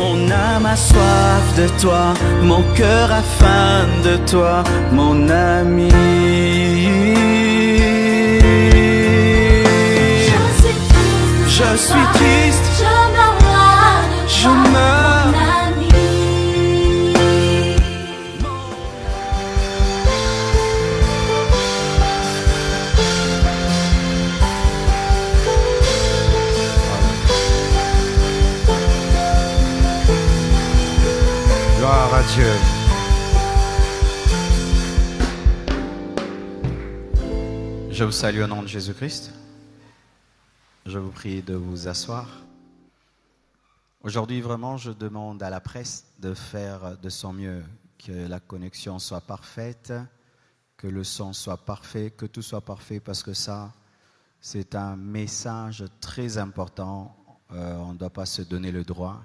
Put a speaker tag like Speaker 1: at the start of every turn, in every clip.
Speaker 1: Mon âme a soif de toi, mon cœur a faim de toi, mon ami. Je suis triste, je meurs.
Speaker 2: Gloire à Dieu. Je vous salue au nom de Jésus-Christ. Je vous prie de vous asseoir. Aujourd'hui, vraiment, je demande à la presse de faire de son mieux, que la connexion soit parfaite, que le son soit parfait, que tout soit parfait, parce que ça, c'est un message très important. On ne doit pas se donner le droit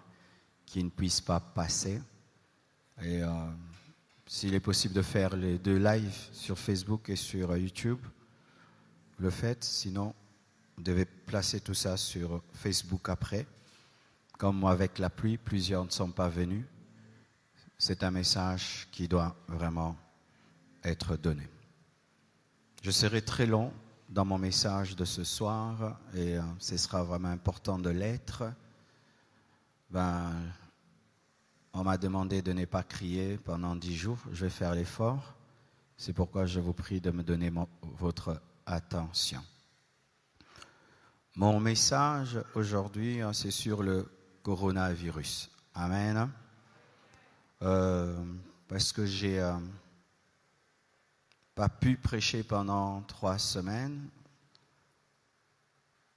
Speaker 2: qu'il ne puisse pas passer. Et s'il est possible de faire les 2 lives sur Facebook et sur YouTube, le faites. Sinon, vous devez placer tout ça sur Facebook après. Comme moi, avec la pluie, plusieurs ne sont pas venus. C'est un message qui doit vraiment être donné. Je serai très long dans mon message de ce soir et ce sera vraiment important de l'être. On m'a demandé de ne pas crier pendant 10 jours. Je vais faire l'effort. C'est pourquoi je vous prie de me donner votre attention. Mon message aujourd'hui, c'est sur le coronavirus. Amen. Parce que j'ai pas pu prêcher pendant 3 semaines.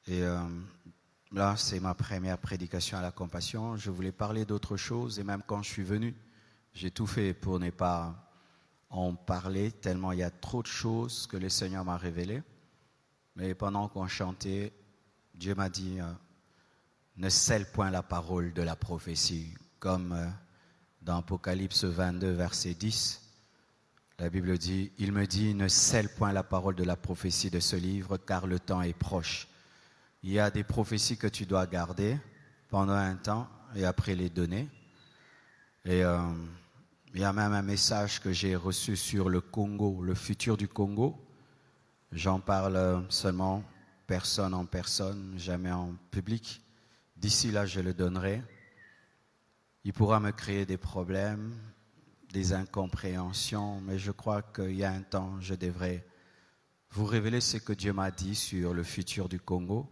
Speaker 2: Et là, c'est ma première prédication à la compassion. Je voulais parler d'autre chose. Et même quand je suis venu, j'ai tout fait pour ne pas en parler, tellement il y a trop de choses que le Seigneur m'a révélées. Mais pendant qu'on chantait, Dieu m'a dit, ne scelle point la parole de la prophétie. Comme dans Apocalypse 22, verset 10, la Bible dit, il me dit, ne scelle point la parole de la prophétie de ce livre, car le temps est proche. Il y a des prophéties que tu dois garder pendant un temps et après les donner. Et il y a même un message que j'ai reçu sur le Congo, le futur du Congo. J'en parle seulement personne en personne, jamais en public. D'ici là, je le donnerai. Il pourra me créer des problèmes, des incompréhensions, mais je crois qu'il y a un temps, je devrais vous révéler ce que Dieu m'a dit sur le futur du Congo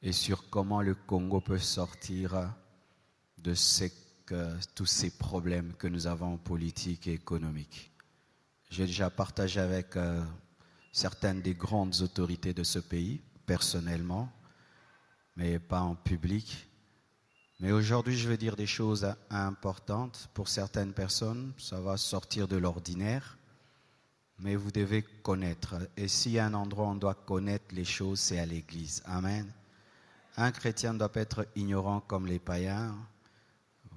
Speaker 2: et sur comment le Congo peut sortir de tous ces problèmes que nous avons politiques et économiques. J'ai déjà partagé avec certaines des grandes autorités de ce pays, personnellement, mais pas en public. Mais aujourd'hui, je vais dire des choses importantes. Pour certaines personnes, ça va sortir de l'ordinaire, mais vous devez connaître. Et s'il y a un endroit où on doit connaître les choses, c'est à l'église. Amen. Un chrétien ne doit pas être ignorant comme les païens.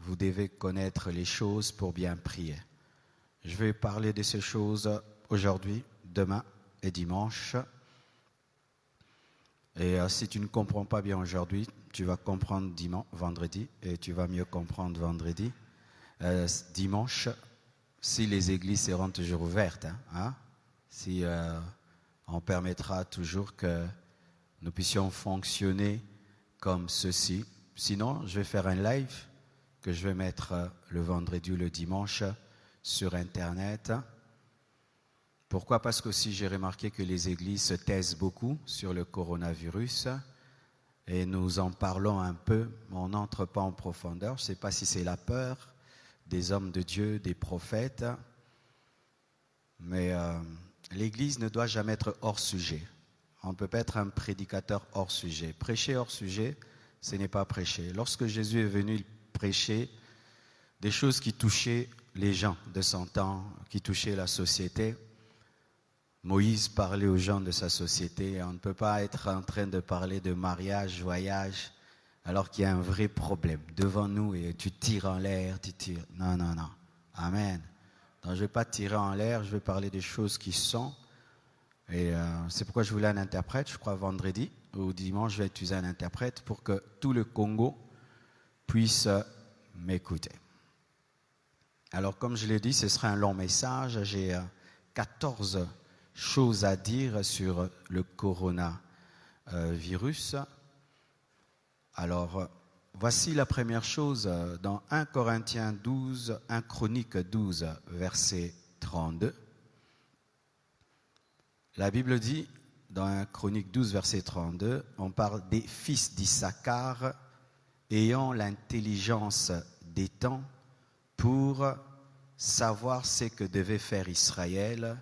Speaker 2: Vous devez connaître les choses pour bien prier. Je vais parler de ces choses aujourd'hui, demain et dimanche. Et si tu ne comprends pas bien aujourd'hui, tu vas comprendre vendredi et tu vas mieux comprendre vendredi. Dimanche, si les églises seront toujours ouvertes, si on permettra toujours que nous puissions fonctionner comme ceci. Sinon, je vais faire un live que je vais mettre le vendredi ou le dimanche sur Internet. Pourquoi? Parce que aussi j'ai remarqué que les églises se taisent beaucoup sur le coronavirus et nous en parlons un peu, mais on n'entre pas en profondeur. Je ne sais pas si c'est la peur des hommes de Dieu, des prophètes, mais l'église ne doit jamais être hors sujet. On ne peut pas être un prédicateur hors sujet. Prêcher hors sujet, ce n'est pas prêcher. Lorsque Jésus est venu, il prêchait des choses qui touchaient les gens de son temps, qui touchaient la société. Moïse parlait aux gens de sa société. On ne peut pas être en train de parler de mariage, voyage, alors qu'il y a un vrai problème devant nous et tu tires en l'air, tu tires. Non, non, non. Amen. Donc, je ne vais pas tirer en l'air, je vais parler des choses qui sont. Et c'est pourquoi je voulais un interprète, je crois vendredi ou dimanche, je vais utiliser un interprète pour que tout le Congo puisse m'écouter. Alors, comme je l'ai dit, ce sera un long message. J'ai 14 choses à dire sur le coronavirus. Alors, voici la première chose dans 1 Corinthiens 12, 1 Chronique 12, verset 32. La Bible dit, dans 1 Chronique 12, verset 32, on parle des fils d'Issachar ayant l'intelligence des temps pour savoir ce que devait faire Israël,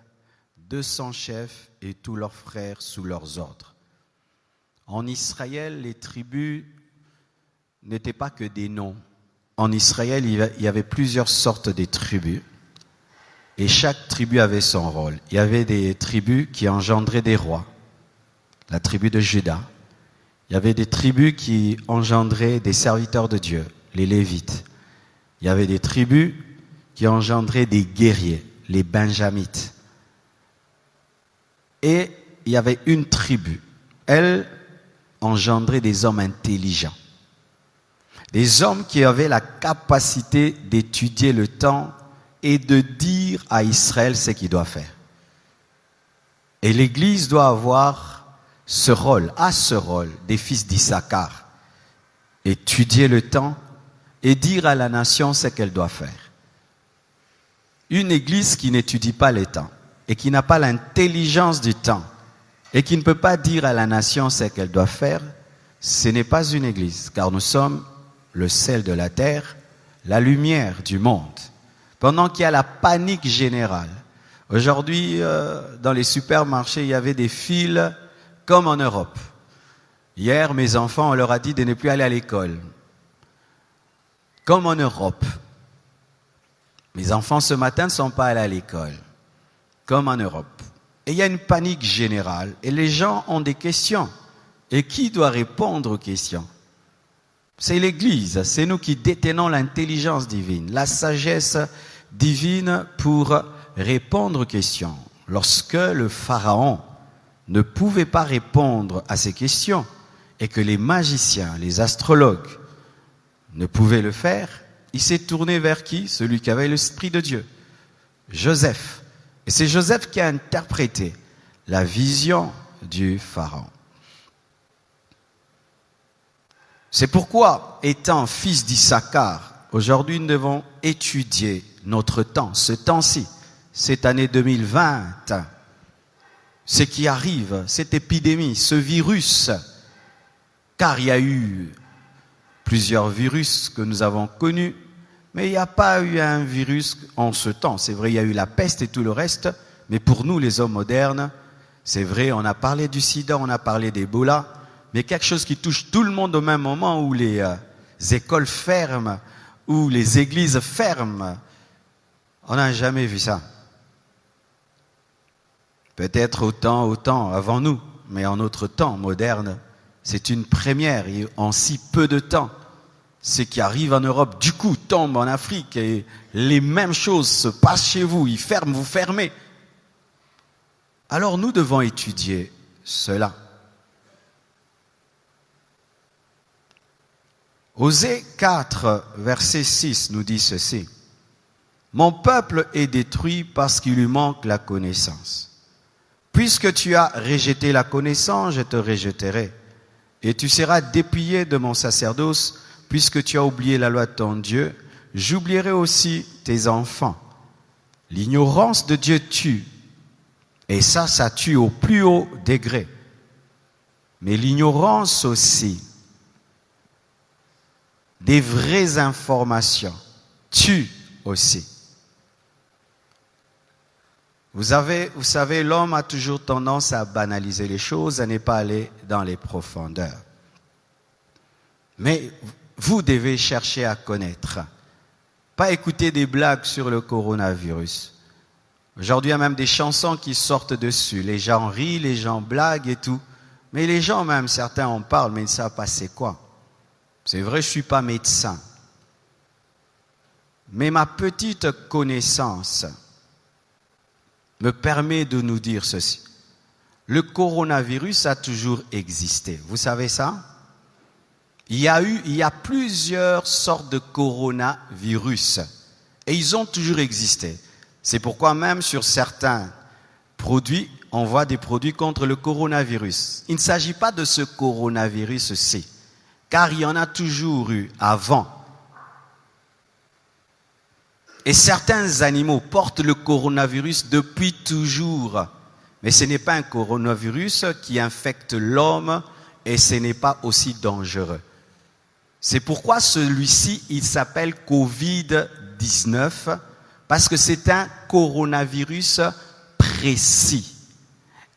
Speaker 2: 200 chefs et tous leurs frères sous leurs ordres. En Israël, les tribus n'étaient pas que des noms. En Israël, il y avait plusieurs sortes de tribus et chaque tribu avait son rôle. Il y avait des tribus qui engendraient des rois, la tribu de Juda. Il y avait des tribus qui engendraient des serviteurs de Dieu, les Lévites. Il y avait des tribus qui engendraient des guerriers, les Benjamites. Et il y avait une tribu, elle engendrait des hommes intelligents. Des hommes qui avaient la capacité d'étudier le temps et de dire à Israël ce qu'il doit faire. Et l'Église doit avoir ce rôle des fils d'Issachar. Étudier le temps et dire à la nation ce qu'elle doit faire. Une Église qui n'étudie pas le temps et qui n'a pas l'intelligence du temps et qui ne peut pas dire à la nation ce qu'elle doit faire, ce n'est pas une Église, car nous sommes le sel de la terre, la lumière du monde. Pendant qu'il y a la panique générale, aujourd'hui, dans les supermarchés, il y avait des files comme en Europe. Hier, mes enfants, on leur a dit de ne plus aller à l'école. Comme en Europe. Mes enfants, ce matin, ne sont pas allés à l'école. Comme en Europe. Et il y a une panique générale. Et les gens ont des questions. Et qui doit répondre aux questions? C'est l'Église. C'est nous qui détenons l'intelligence divine, la sagesse divine pour répondre aux questions. Lorsque le Pharaon ne pouvait pas répondre à ces questions et que les magiciens, les astrologues ne pouvaient le faire, il s'est tourné vers qui? Celui qui avait l'Esprit de Dieu, Joseph. Et c'est Joseph qui a interprété la vision du Pharaon. C'est pourquoi, étant fils d'Issachar, aujourd'hui nous devons étudier notre temps, ce temps-ci, cette année 2020, ce qui arrive, cette épidémie, ce virus, car il y a eu plusieurs virus que nous avons connus, mais il n'y a pas eu un virus en ce temps. C'est vrai, il y a eu la peste et tout le reste, mais pour nous, les hommes modernes, c'est vrai, on a parlé du sida, on a parlé d'Ebola, mais quelque chose qui touche tout le monde au même moment où les écoles ferment, où les églises ferment. On n'a jamais vu ça. Peut-être autant avant nous, mais en notre temps moderne, c'est une première et en si peu de temps. Ce qui arrive en Europe, du coup, tombe en Afrique et les mêmes choses se passent chez vous. Ils ferment, vous fermez. Alors nous devons étudier cela. Osée 4, verset 6 nous dit ceci. Mon peuple est détruit parce qu'il lui manque la connaissance. Puisque tu as rejeté la connaissance, je te rejetterai. Et tu seras dépouillé de mon sacerdoce, puisque tu as oublié la loi de ton Dieu, j'oublierai aussi tes enfants. L'ignorance de Dieu tue. Et ça tue au plus haut degré. Mais l'ignorance aussi des vraies informations tue aussi. Vous savez, l'homme a toujours tendance à banaliser les choses, à ne pas aller dans les profondeurs. Mais vous devez chercher à connaître. Pas écouter des blagues sur le coronavirus. Aujourd'hui, il y a même des chansons qui sortent dessus. Les gens rient, les gens blaguent et tout. Mais les gens, même certains en parlent, mais ils ne savent pas c'est quoi. C'est vrai, je ne suis pas médecin. Mais ma petite connaissance me permet de nous dire ceci. Le coronavirus a toujours existé. Vous savez ça? il y a plusieurs sortes de coronavirus. Et ils ont toujours existé. C'est pourquoi même sur certains produits, on voit des produits contre le coronavirus. Il ne s'agit pas de ce coronavirus-ci, car il y en a toujours eu avant. Et certains animaux portent le coronavirus depuis toujours. Mais ce n'est pas un coronavirus qui infecte l'homme et ce n'est pas aussi dangereux. C'est pourquoi celui-ci, il s'appelle Covid-19, parce que c'est un coronavirus précis.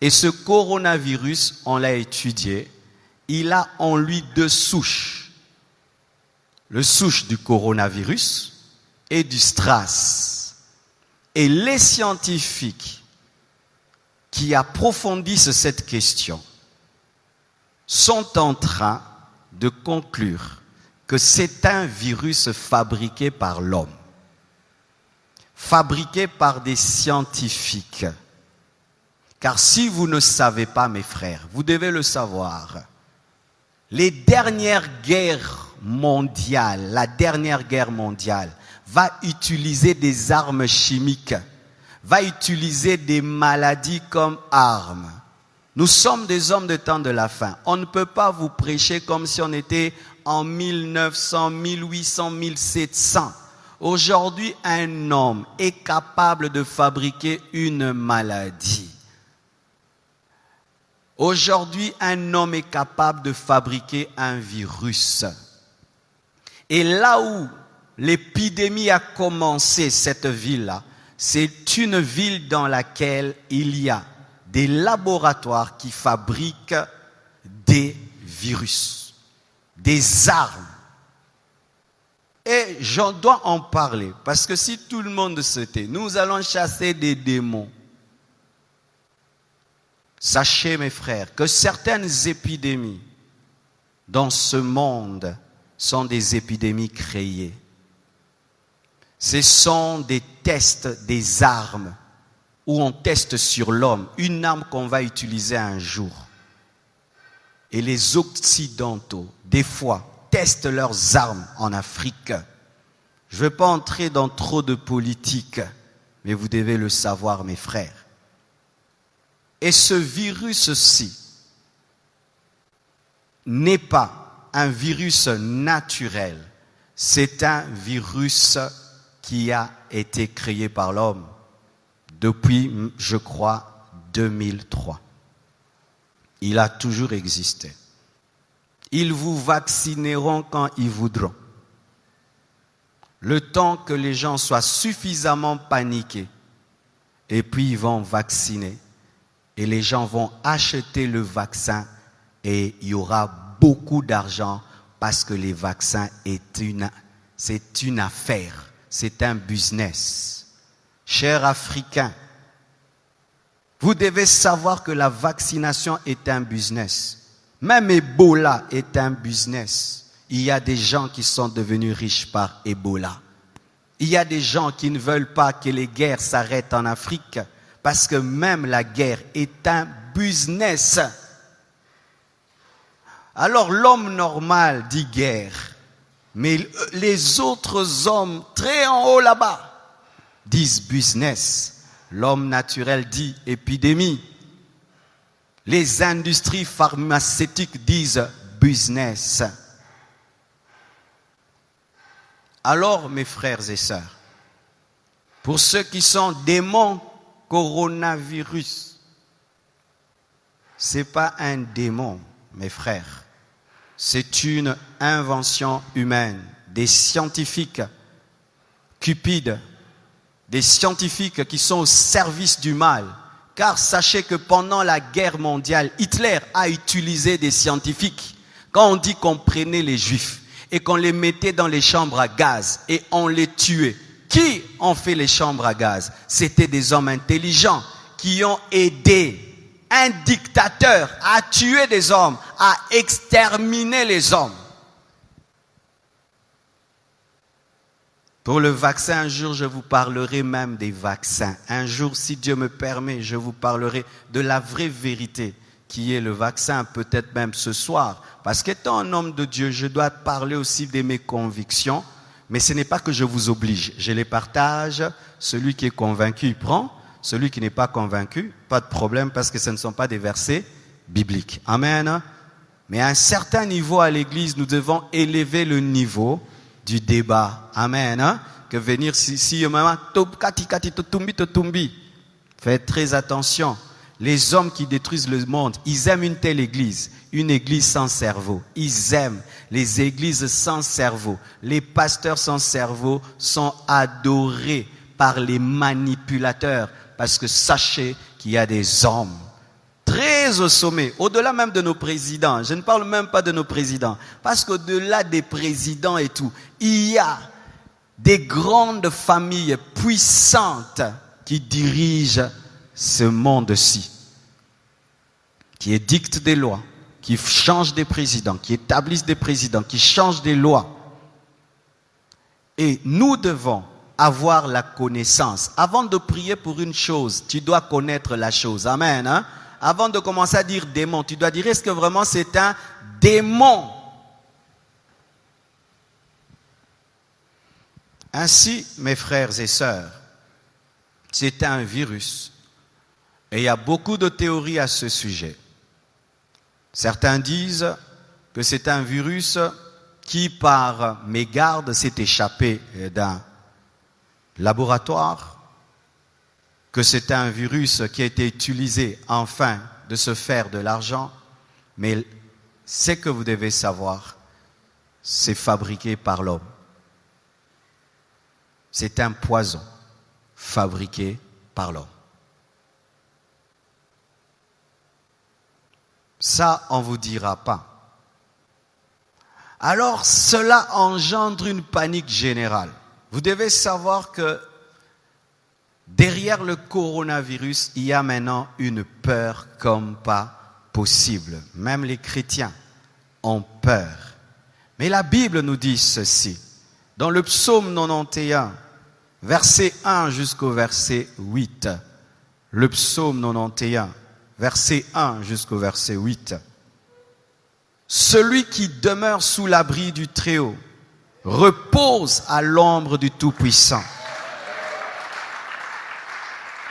Speaker 2: Et ce coronavirus, on l'a étudié, il a en lui deux souches. Le souche du coronavirus et du SRAS. Et les scientifiques qui approfondissent cette question sont en train de conclure que c'est un virus fabriqué par l'homme, fabriqué par des scientifiques. Car si vous ne savez pas, mes frères, vous devez le savoir, les dernières guerres mondiales, la dernière guerre mondiale va utiliser des armes chimiques, va utiliser des maladies comme armes. Nous sommes des hommes de temps de la fin. On ne peut pas vous prêcher comme si on était en 1900, 1800, 1700. Aujourd'hui, un homme est capable de fabriquer une maladie. Aujourd'hui, un homme est capable de fabriquer un virus. Et là où l'épidémie a commencé, cette ville-là, c'est une ville dans laquelle il y a des laboratoires qui fabriquent des virus, des armes. Et j'en dois en parler, parce que si tout le monde se tait, nous allons chasser des démons. Sachez, mes frères, que certaines épidémies dans ce monde sont des épidémies créées. Ce sont des tests, des armes, où on teste sur l'homme, une arme qu'on va utiliser un jour. Et les Occidentaux, des fois, testent leurs armes en Afrique. Je ne vais pas entrer dans trop de politique, mais vous devez le savoir, mes frères. Et ce virus-ci n'est pas un virus naturel, c'est un virus qui a été créé par l'homme depuis, je crois, 2003. Il a toujours existé. Ils vous vaccineront quand ils voudront. Le temps que les gens soient suffisamment paniqués, et puis ils vont vacciner. Et les gens vont acheter le vaccin et il y aura beaucoup d'argent parce que les vaccins, c'est une affaire, c'est un business. Chers Africains, vous devez savoir que la vaccination est un business. Même Ebola est un business. Il y a des gens qui sont devenus riches par Ebola. Il y a des gens qui ne veulent pas que les guerres s'arrêtent en Afrique. Parce que même la guerre est un business. Alors l'homme normal dit guerre. Mais les autres hommes très en haut là-bas disent business. L'homme naturel dit épidémie. Les industries pharmaceutiques disent business. Alors mes frères et sœurs, pour ceux qui sont démons, coronavirus, ce n'est pas un démon, mes frères. C'est une invention humaine, des scientifiques cupides, des scientifiques qui sont au service du mal. Car sachez que pendant la guerre mondiale, Hitler a utilisé des scientifiques. Quand on dit qu'on prenait les Juifs et qu'on les mettait dans les chambres à gaz et on les tuait, qui ont fait les chambres à gaz? C'était des hommes intelligents qui ont aidé un dictateur à tuer des hommes, à exterminer les hommes. Pour le vaccin, un jour, je vous parlerai même des vaccins. Un jour, si Dieu me permet, je vous parlerai de la vraie vérité qui est le vaccin, peut-être même ce soir. Parce qu'étant un homme de Dieu, je dois parler aussi de mes convictions. Mais ce n'est pas que je vous oblige. Je les partage. Celui qui est convaincu, il prend. Celui qui n'est pas convaincu, pas de problème, parce que ce ne sont pas des versets bibliques. Amen. Mais à un certain niveau à l'église, nous devons élever le niveau du débat. Amen. Que venir si faites très attention. Les hommes qui détruisent le monde, ils aiment une telle église, une église sans cerveau. Ils aiment les églises sans cerveau. Les pasteurs sans cerveau sont adorés par les manipulateurs. Parce que sachez qu'il y a des hommes très au sommet, au-delà même de nos présidents. Je ne parle même pas de nos présidents. Parce qu'au-delà des présidents et tout, il y a des grandes familles puissantes qui dirigent ce monde-ci, qui édictent des lois, qui changent des présidents, qui établissent des présidents, qui changent des lois. Et nous devons avoir la connaissance. Avant de prier pour une chose, tu dois connaître la chose. Amen. Hein? Avant de commencer à dire démon, tu dois dire, est-ce que vraiment c'est un démon? Ainsi, mes frères et sœurs, c'est un virus. Et il y a beaucoup de théories à ce sujet. Certains disent que c'est un virus qui, par mégarde, s'est échappé d'un laboratoire, que c'est un virus qui a été utilisé afin de se faire de l'argent. Mais ce que vous devez savoir, c'est fabriqué par l'homme. C'est un poison fabriqué par l'homme. Ça, on ne vous dira pas. Alors, cela engendre une panique générale. Vous devez savoir que derrière le coronavirus, il y a maintenant une peur comme pas possible. Même les chrétiens ont peur. Mais la Bible nous dit ceci. Dans le psaume 91, verset 1 jusqu'au verset 8. Le psaume 91, verset 1 jusqu'au verset 8. Celui qui demeure sous l'abri du Très-Haut repose à l'ombre du Tout-Puissant.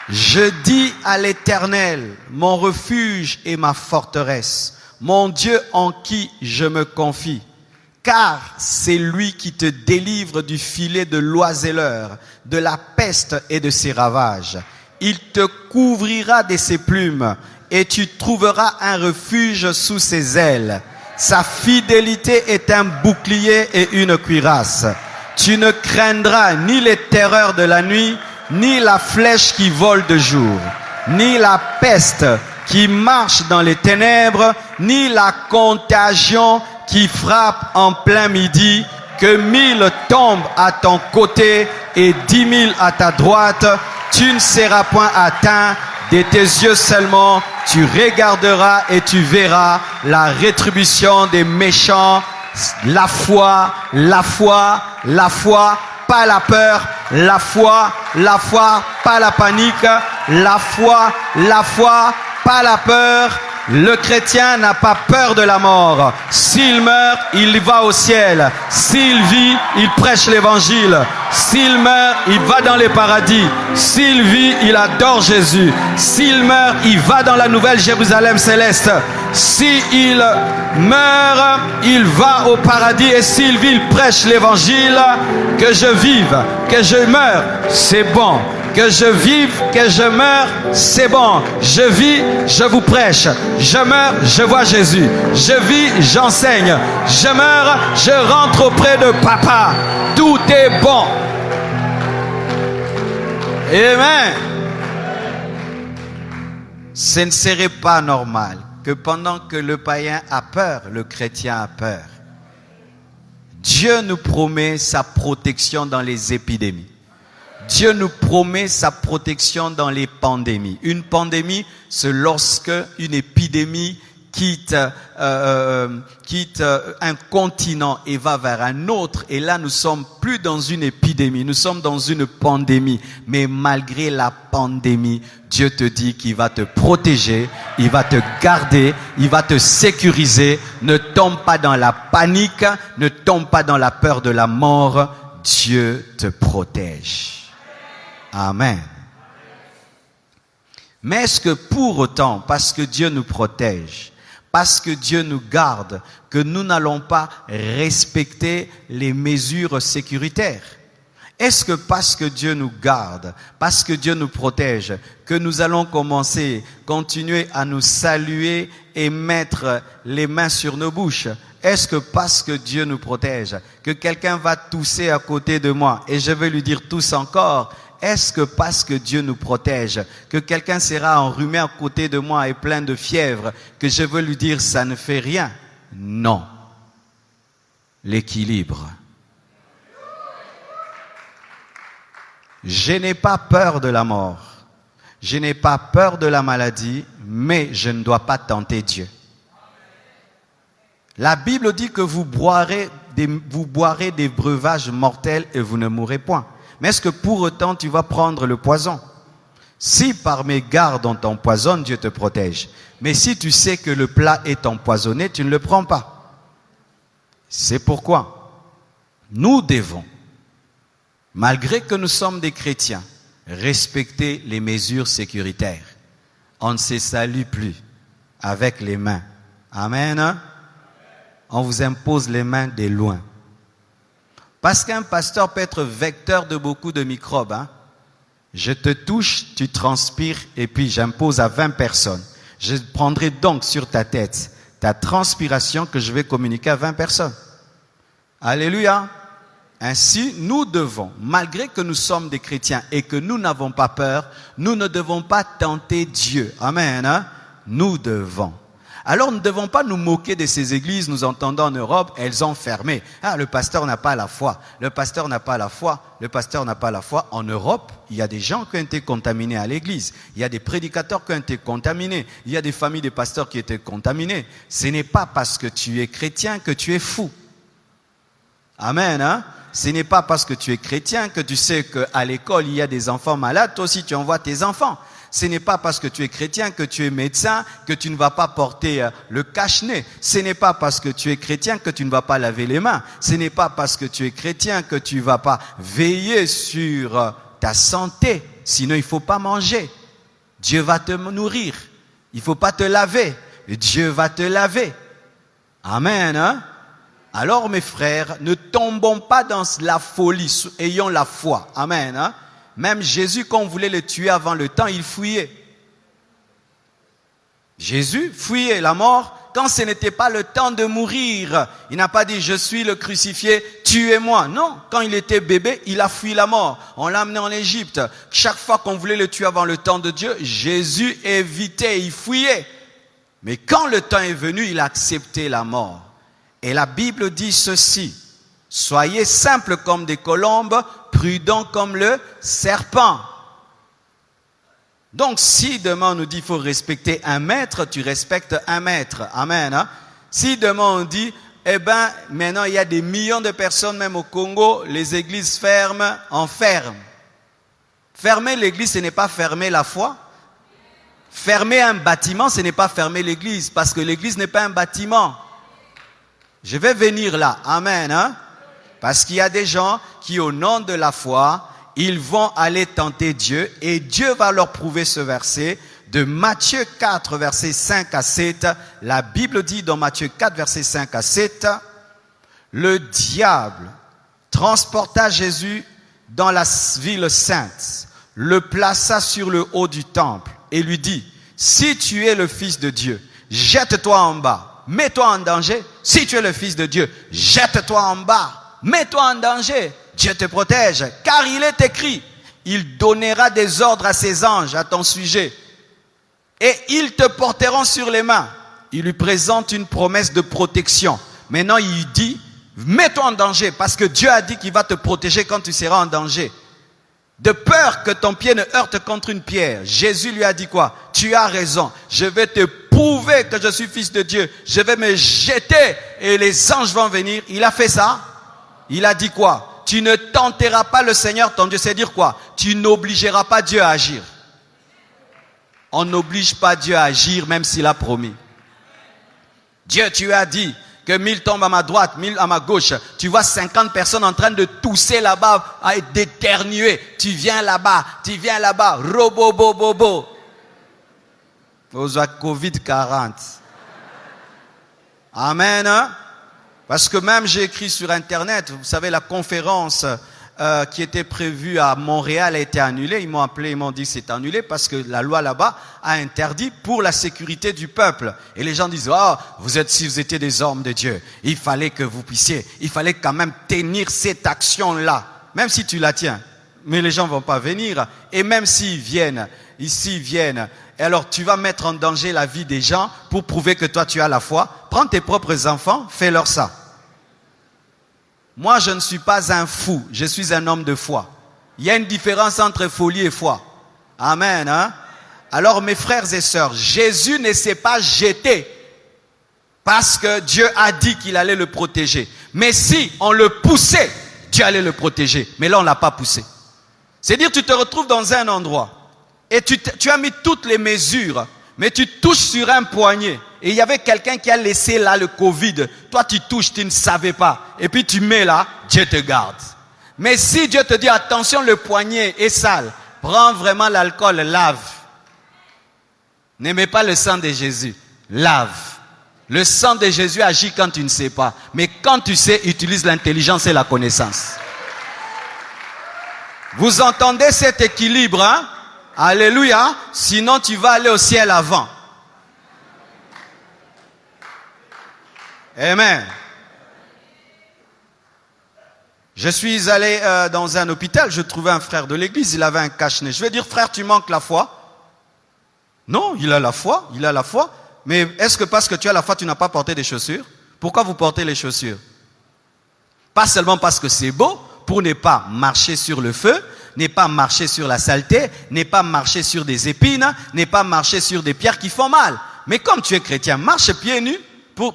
Speaker 2: Je dis à l'Éternel, mon refuge et ma forteresse, mon Dieu en qui je me confie. Car c'est lui qui te délivre du filet de l'oiseleur, de la peste et de ses ravages. Il te couvrira de ses plumes et tu trouveras un refuge sous ses ailes. Sa fidélité est un bouclier et une cuirasse. Tu ne craindras ni les terreurs de la nuit, ni la flèche qui vole de jour, ni la peste qui marche dans les ténèbres, ni la contagion qui frappe en plein midi. Que 1000 tombent à ton côté et 10 000 à ta droite, tu ne seras point atteint. De tes yeux seulement, tu regarderas et tu verras la rétribution des méchants. La foi, la foi, la foi, pas la peur. La foi, pas la panique. La foi, pas la peur. Le chrétien n'a pas peur de la mort. S'il meurt, il va au ciel. S'il vit, il prêche l'évangile. S'il meurt, il va dans les paradis. S'il vit, il adore Jésus. S'il meurt, il va dans la nouvelle Jérusalem céleste. S'il meurt, il va au paradis. Et s'il vit, il prêche l'évangile. Que je vive, que je meure, c'est bon. Que je vive, que je meure, c'est bon. Je vis, je vous prêche. Je meurs, je vois Jésus. Je vis, j'enseigne. Je meurs, je rentre auprès de Papa. Tout est bon. Amen. Ce ne serait pas normal que pendant que le païen a peur, le chrétien a peur. Dieu nous promet sa protection dans les épidémies. Dieu nous promet sa protection dans les pandémies. Une pandémie, c'est lorsque une épidémie quitte un continent et va vers un autre. Et là, nous sommes plus dans une épidémie, nous sommes dans une pandémie. Mais malgré la pandémie, Dieu te dit qu'il va te protéger, Il va te garder, il va te sécuriser. Ne tombe pas dans la panique, ne tombe pas dans la peur de la mort. Dieu te protège. Amen. Mais est-ce que pour autant, parce que Dieu nous protège, parce que Dieu nous garde, que nous n'allons pas respecter les mesures sécuritaires? Est-ce que parce que Dieu nous garde, parce que Dieu nous protège, que nous allons continuer à nous saluer et mettre les mains sur nos bouches? Est-ce que parce que Dieu nous protège, que quelqu'un va tousser à côté de moi et je vais lui dire tousse encore? Est-ce que parce que Dieu nous protège, que quelqu'un sera enrhumé à côté de moi et plein de fièvre, que je veux lui dire ça ne fait rien? Non. L'équilibre. Je n'ai pas peur de la mort. Je n'ai pas peur de la maladie, mais je ne dois pas tenter Dieu. La Bible dit que vous boirez des breuvages mortels et vous ne mourrez point. Mais est-ce que pour autant tu vas prendre le poison? Si par mes gardes on t'empoisonne, Dieu te protège. Mais si tu sais que le plat est empoisonné, tu ne le prends pas. C'est pourquoi nous devons, malgré que nous sommes des chrétiens, respecter les mesures sécuritaires. On ne se salue plus avec les mains. Amen. On vous impose les mains de loin. Parce qu'un pasteur peut être vecteur de beaucoup de microbes. Je te touche, tu transpires et puis j'impose à 20 personnes. Je prendrai donc sur ta tête ta transpiration que je vais communiquer à 20 personnes. Alléluia. Ainsi, nous devons, malgré que nous sommes des chrétiens et que nous n'avons pas peur, nous ne devons pas tenter Dieu. Amen. Nous devons. Alors, nous ne devons pas nous moquer de ces églises. Nous entendons en Europe, elles ont fermé. Ah, le pasteur n'a pas la foi. Le pasteur n'a pas la foi. Le pasteur n'a pas la foi. En Europe, il y a des gens qui ont été contaminés à l'église. Il y a des prédicateurs qui ont été contaminés. Il y a des familles de pasteurs qui ont été contaminées. Ce n'est pas parce que tu es chrétien que tu es fou. Amen. Ce n'est pas parce que tu es chrétien que tu sais qu'à l'école, il y a des enfants malades. Toi aussi, tu envoies tes enfants. Ce n'est pas parce que tu es chrétien, que tu es médecin, que tu ne vas pas porter le cache-nez. Ce n'est pas parce que tu es chrétien que tu ne vas pas laver les mains. Ce n'est pas parce que tu es chrétien que tu ne vas pas veiller sur ta santé. Sinon, il ne faut pas manger. Dieu va te nourrir. Il ne faut pas te laver. Dieu va te laver. Amen. Alors, mes frères, ne tombons pas dans la folie. Ayons la foi. Amen. Même Jésus, quand on voulait le tuer avant le temps, il fuyait. Jésus fuyait la mort quand ce n'était pas le temps de mourir. Il n'a pas dit, je suis le crucifié, tuez-moi. Non, quand il était bébé, il a fui la mort. On l'a amené en Égypte. Chaque fois qu'on voulait le tuer avant le temps de Dieu, Jésus évitait, il fuyait. Mais quand le temps est venu, il a accepté la mort. Et la Bible dit ceci, soyez simples comme des colombes, prudents comme le serpent. Donc, si demain on nous dit qu'il faut respecter un maître, tu respectes un maître. Amen. Si demain on dit, maintenant il y a des millions de personnes, même au Congo, les églises ferment, on ferme. Fermer l'église, ce n'est pas fermer la foi. Fermer un bâtiment, ce n'est pas fermer l'église, parce que l'église n'est pas un bâtiment. Je vais venir là. Amen. Parce qu'il y a des gens qui, au nom de la foi, ils vont aller tenter Dieu et Dieu va leur prouver ce verset de Matthieu 4, versets 5 à 7. La Bible dit dans Matthieu 4, versets 5 à 7, le diable transporta Jésus dans la ville sainte, le plaça sur le haut du temple et lui dit, si tu es le Fils de Dieu, jette-toi en bas, mets-toi en danger. Si tu es le Fils de Dieu, jette-toi en bas. Mets-toi en danger, Dieu te protège, car il est écrit, il donnera des ordres à ses anges à ton sujet, et ils te porteront sur les mains. Il lui présente une promesse de protection. Maintenant, il dit, mets-toi en danger, parce que Dieu a dit qu'il va te protéger quand tu seras en danger. De peur que ton pied ne heurte contre une pierre. Jésus lui a dit quoi? Tu as raison, je vais te prouver que je suis Fils de Dieu. Je vais me jeter et les anges vont venir. Il a fait ça. Il a dit quoi? Tu ne tenteras pas le Seigneur ton Dieu. C'est dire quoi? Tu n'obligeras pas Dieu à agir. On n'oblige pas Dieu à agir même s'il a promis. Dieu, tu as dit que 1000 tombent à ma droite, 1000 à ma gauche. Tu vois 50 personnes en train de tousser là-bas, à d'éternuer. Tu viens là-bas, robo-bo-bo-bo. Aux Covid-40. Amen. Hein? Parce que même j'ai écrit sur Internet, vous savez, la conférence qui était prévue à Montréal a été annulée. Ils m'ont appelé, ils m'ont dit que c'est annulé parce que la loi là-bas a interdit pour la sécurité du peuple. Et les gens disent, si vous étiez des hommes de Dieu, il fallait que vous puissiez, il fallait quand même tenir cette action-là. Même si tu la tiens. Mais les gens vont pas venir. Et même s'ils viennent, et alors tu vas mettre en danger la vie des gens pour prouver que toi tu as la foi. Prends tes propres enfants, fais-leur ça. Moi je ne suis pas un fou, je suis un homme de foi. Il y a une différence entre folie et foi. Amen. Hein? Alors mes frères et sœurs, Jésus ne s'est pas jeté parce que Dieu a dit qu'il allait le protéger. Mais si on le poussait, Dieu allait le protéger. Mais là on ne l'a pas poussé. C'est-à-dire tu te retrouves dans un endroit et tu as mis toutes les mesures, mais tu touches sur un poignet. Et il y avait quelqu'un qui a laissé là le Covid. Toi tu touches, tu ne savais pas. Et puis tu mets là, Dieu te garde. Mais si Dieu te dit attention, le poignet est sale, prends vraiment l'alcool, lave. N'aimez pas le sang de Jésus, lave. Le sang de Jésus agit quand tu ne sais pas. Mais quand tu sais, utilise l'intelligence et la connaissance. Vous entendez cet équilibre, hein? Alléluia. Sinon, tu vas aller au ciel avant. Amen. Je suis allé dans un hôpital, je trouvais un frère de l'église, il avait un cache-nez. Je vais dire, frère, tu manques la foi? Non, il a la foi. Mais est-ce que parce que tu as la foi, tu n'as pas porté des chaussures? Pourquoi vous portez les chaussures? Pas seulement parce que c'est beau, pour ne pas marcher sur le feu, ne pas marcher sur la saleté, ne pas marcher sur des épines, ne pas marcher sur des pierres qui font mal. Mais comme tu es chrétien, marche pieds nus,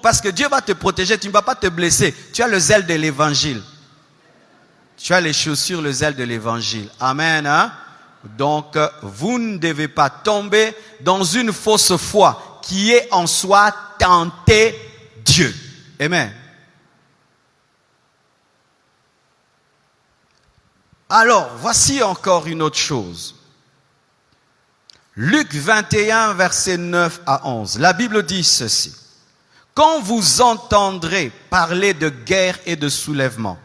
Speaker 2: parce que Dieu va te protéger, tu ne vas pas te blesser. Tu as le zèle de l'évangile. Tu as les chaussures, le zèle de l'évangile. Amen. Hein? Donc, vous ne devez pas tomber dans une fausse foi qui est en soi tenter Dieu. Amen. Alors, voici encore une autre chose. Luc 21, versets 9 à 11. La Bible dit ceci. Quand vous entendrez parler de guerre et de soulèvement,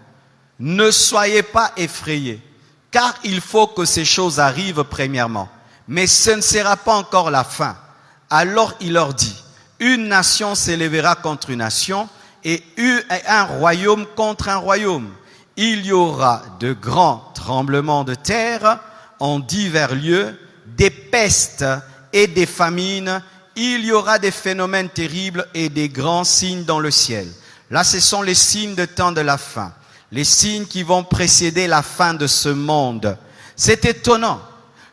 Speaker 2: ne soyez pas effrayés, car il faut que ces choses arrivent premièrement. Mais ce ne sera pas encore la fin. Alors il leur dit, une nation s'élèvera contre une nation et un royaume contre un royaume. Il y aura de grands tremblements de terre en divers lieux, des pestes et des famines. Il y aura des phénomènes terribles et des grands signes dans le ciel. Là, ce sont les signes de temps de la fin. Les signes qui vont précéder la fin de ce monde. C'est étonnant.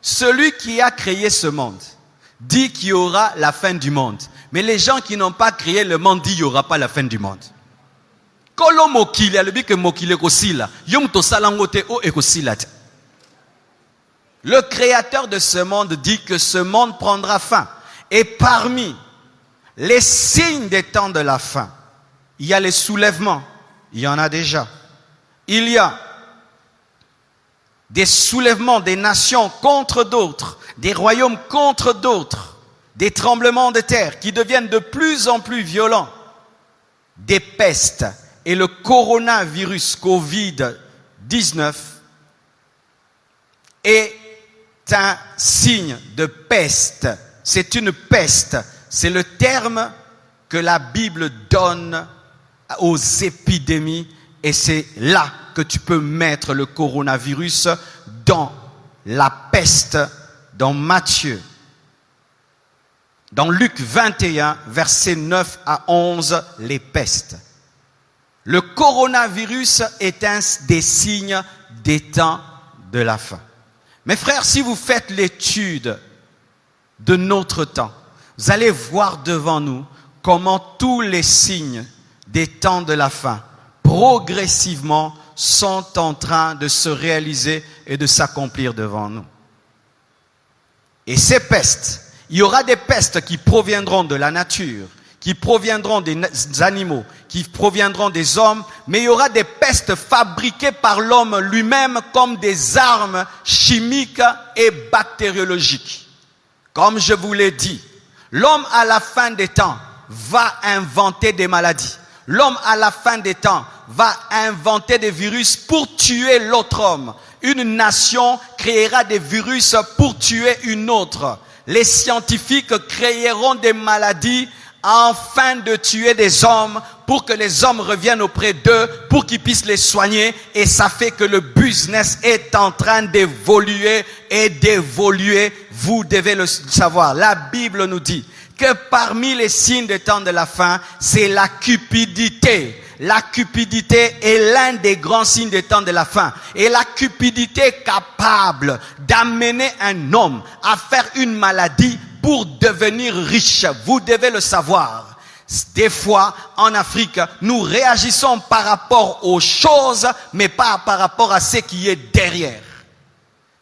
Speaker 2: Celui qui a créé ce monde dit qu'il y aura la fin du monde. Mais les gens qui n'ont pas créé le monde disent qu'il n'y aura pas la fin du monde. Le créateur de ce monde dit que ce monde prendra fin. Et parmi les signes des temps de la fin, il y a les soulèvements. Il y en a déjà. Il y a des soulèvements des nations contre d'autres, des royaumes contre d'autres, des tremblements de terre qui deviennent de plus en plus violents, des pestes. Et le coronavirus Covid-19 est un signe de peste. C'est une peste. C'est le terme que la Bible donne aux épidémies. Et c'est là que tu peux mettre le coronavirus dans la peste, dans Matthieu. Dans Luc 21, versets 9 à 11, les pestes. Le coronavirus est un des signes des temps de la fin. Mes frères, si vous faites l'étude de notre temps, vous allez voir devant nous comment tous les signes des temps de la fin, progressivement, sont en train de se réaliser et de s'accomplir devant nous. Et ces pestes, Il y aura des pestes qui proviendront de la nature, qui proviendront des animaux, qui proviendront des hommes, mais il y aura des pestes fabriquées par l'homme lui-même comme des armes chimiques et bactériologiques. Comme je vous l'ai dit, l'homme à la fin des temps va inventer des maladies. L'homme à la fin des temps va inventer des virus pour tuer l'autre homme. Une nation créera des virus pour tuer une autre. Les scientifiques créeront des maladies afin de tuer des hommes pour que les hommes reviennent auprès d'eux, pour qu'ils puissent les soigner. Et ça fait que le business est en train d'évoluer et d'évoluer. Vous devez le savoir. La Bible nous dit que parmi les signes des temps de la fin, c'est la cupidité. La cupidité est l'un des grands signes des temps de la fin. Et la cupidité est capable d'amener un homme à faire une maladie pour devenir riche. Vous devez le savoir. Des fois, en Afrique, nous réagissons par rapport aux choses, mais pas par rapport à ce qui est derrière.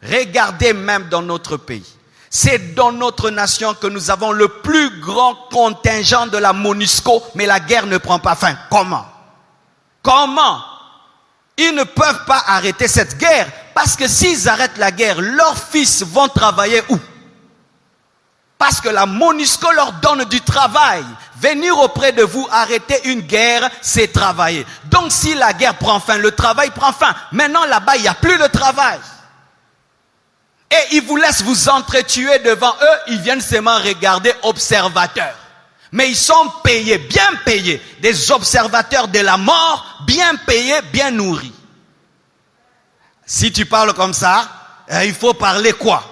Speaker 2: Regardez même dans notre pays. C'est dans notre nation que nous avons le plus grand contingent de la MONUSCO, mais la guerre ne prend pas fin. Comment? Comment? Ils ne peuvent pas arrêter cette guerre, parce que s'ils arrêtent la guerre, leurs fils vont travailler où? Parce que la MONUSCO leur donne du travail. Venir auprès de vous, arrêter une guerre, c'est travailler. Donc si la guerre prend fin, le travail prend fin. Maintenant là-bas, il n'y a plus de travail. Et ils vous laissent vous entretuer devant eux, ils viennent seulement regarder observateurs. Mais ils sont payés, bien payés. Des observateurs de la mort, bien payés, bien nourris. Si tu parles comme ça, il faut parler quoi?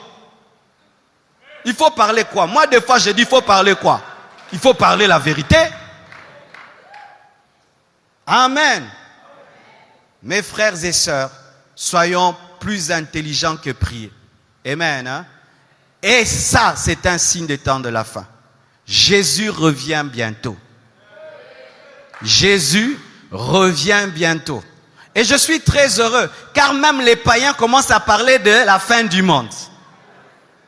Speaker 2: Il faut parler quoi? Moi, des fois, je dis, il faut parler quoi? Il faut parler la vérité. Amen. Mes frères et sœurs, soyons plus intelligents que prier. Amen. Hein? Et ça, c'est un signe des temps de la fin. Jésus revient bientôt. Jésus revient bientôt. Et je suis très heureux, car même les païens commencent à parler de la fin du monde.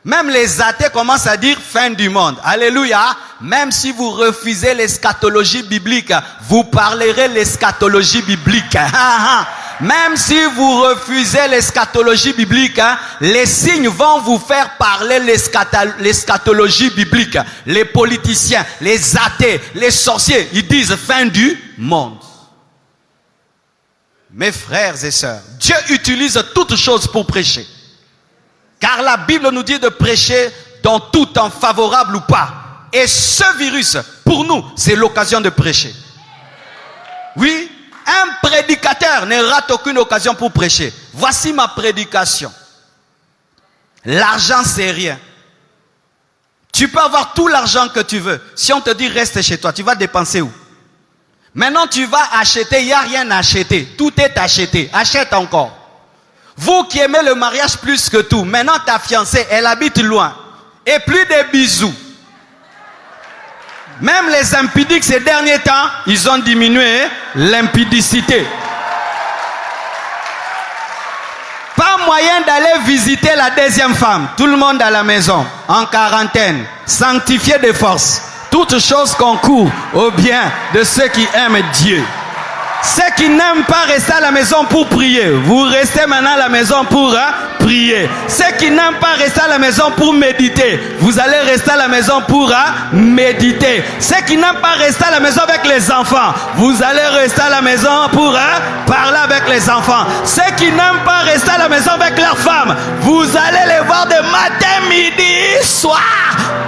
Speaker 2: Même les athées commencent à dire fin du monde. Alléluia. Même si vous refusez l'eschatologie biblique, vous parlerez l'eschatologie biblique. Même si vous refusez l'eschatologie biblique, les signes vont vous faire parler l'eschatologie biblique. Les politiciens, les athées, les sorciers, ils disent fin du monde. Mes frères et sœurs, Dieu utilise toutes choses pour prêcher. Car la Bible nous dit de prêcher dans tout temps, favorable ou pas. Et ce virus, pour nous, c'est l'occasion de prêcher. Oui, un prédicateur ne rate aucune occasion pour prêcher. Voici ma prédication. L'argent, c'est rien. Tu peux avoir tout l'argent que tu veux. Si on te dit reste chez toi, tu vas dépenser où? Maintenant, tu vas acheter, il n'y a rien à acheter. Tout est acheté. Achète encore. Vous qui aimez le mariage plus que tout, maintenant ta fiancée, elle habite loin. Et plus de bisous. Même les impudiques ces derniers temps, ils ont diminué l'impudicité. Pas moyen d'aller visiter la deuxième femme. Tout le monde à la maison, en quarantaine, sanctifié de force. Toutes choses concourent au bien de ceux qui aiment Dieu. Ceux qui n'aiment pas rester à la maison pour prier, vous restez maintenant à la maison pour prier. Ceux qui n'aiment pas rester à la maison pour méditer, vous allez rester à la maison pour méditer. Ceux qui n'aiment pas rester à la maison avec les enfants, vous allez rester à la maison pour parler avec les enfants. Ceux qui n'aiment pas rester à la maison avec leurs femmes, vous allez les voir de matin, midi, soir.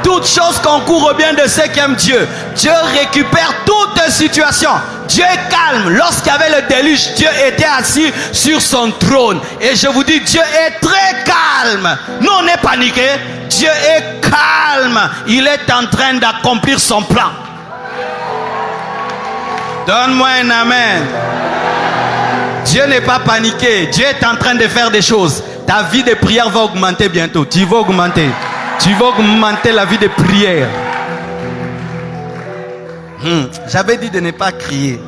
Speaker 2: Toutes choses concourent au bien de ceux qui aiment Dieu. Dieu récupère toute situation. Dieu est calme. Lorsqu'il y avait le déluge, Dieu était assis sur son trône. Et je vous dis, Dieu est très calme. Nous, on est paniqués. Dieu est calme. Il est en train d'accomplir son plan. Donne-moi un amen. Dieu n'est pas paniqué. Dieu est en train de faire des choses. Ta vie de prière va augmenter bientôt. Tu vas augmenter. Tu vas augmenter la vie de prière. J'avais dit de ne pas crier.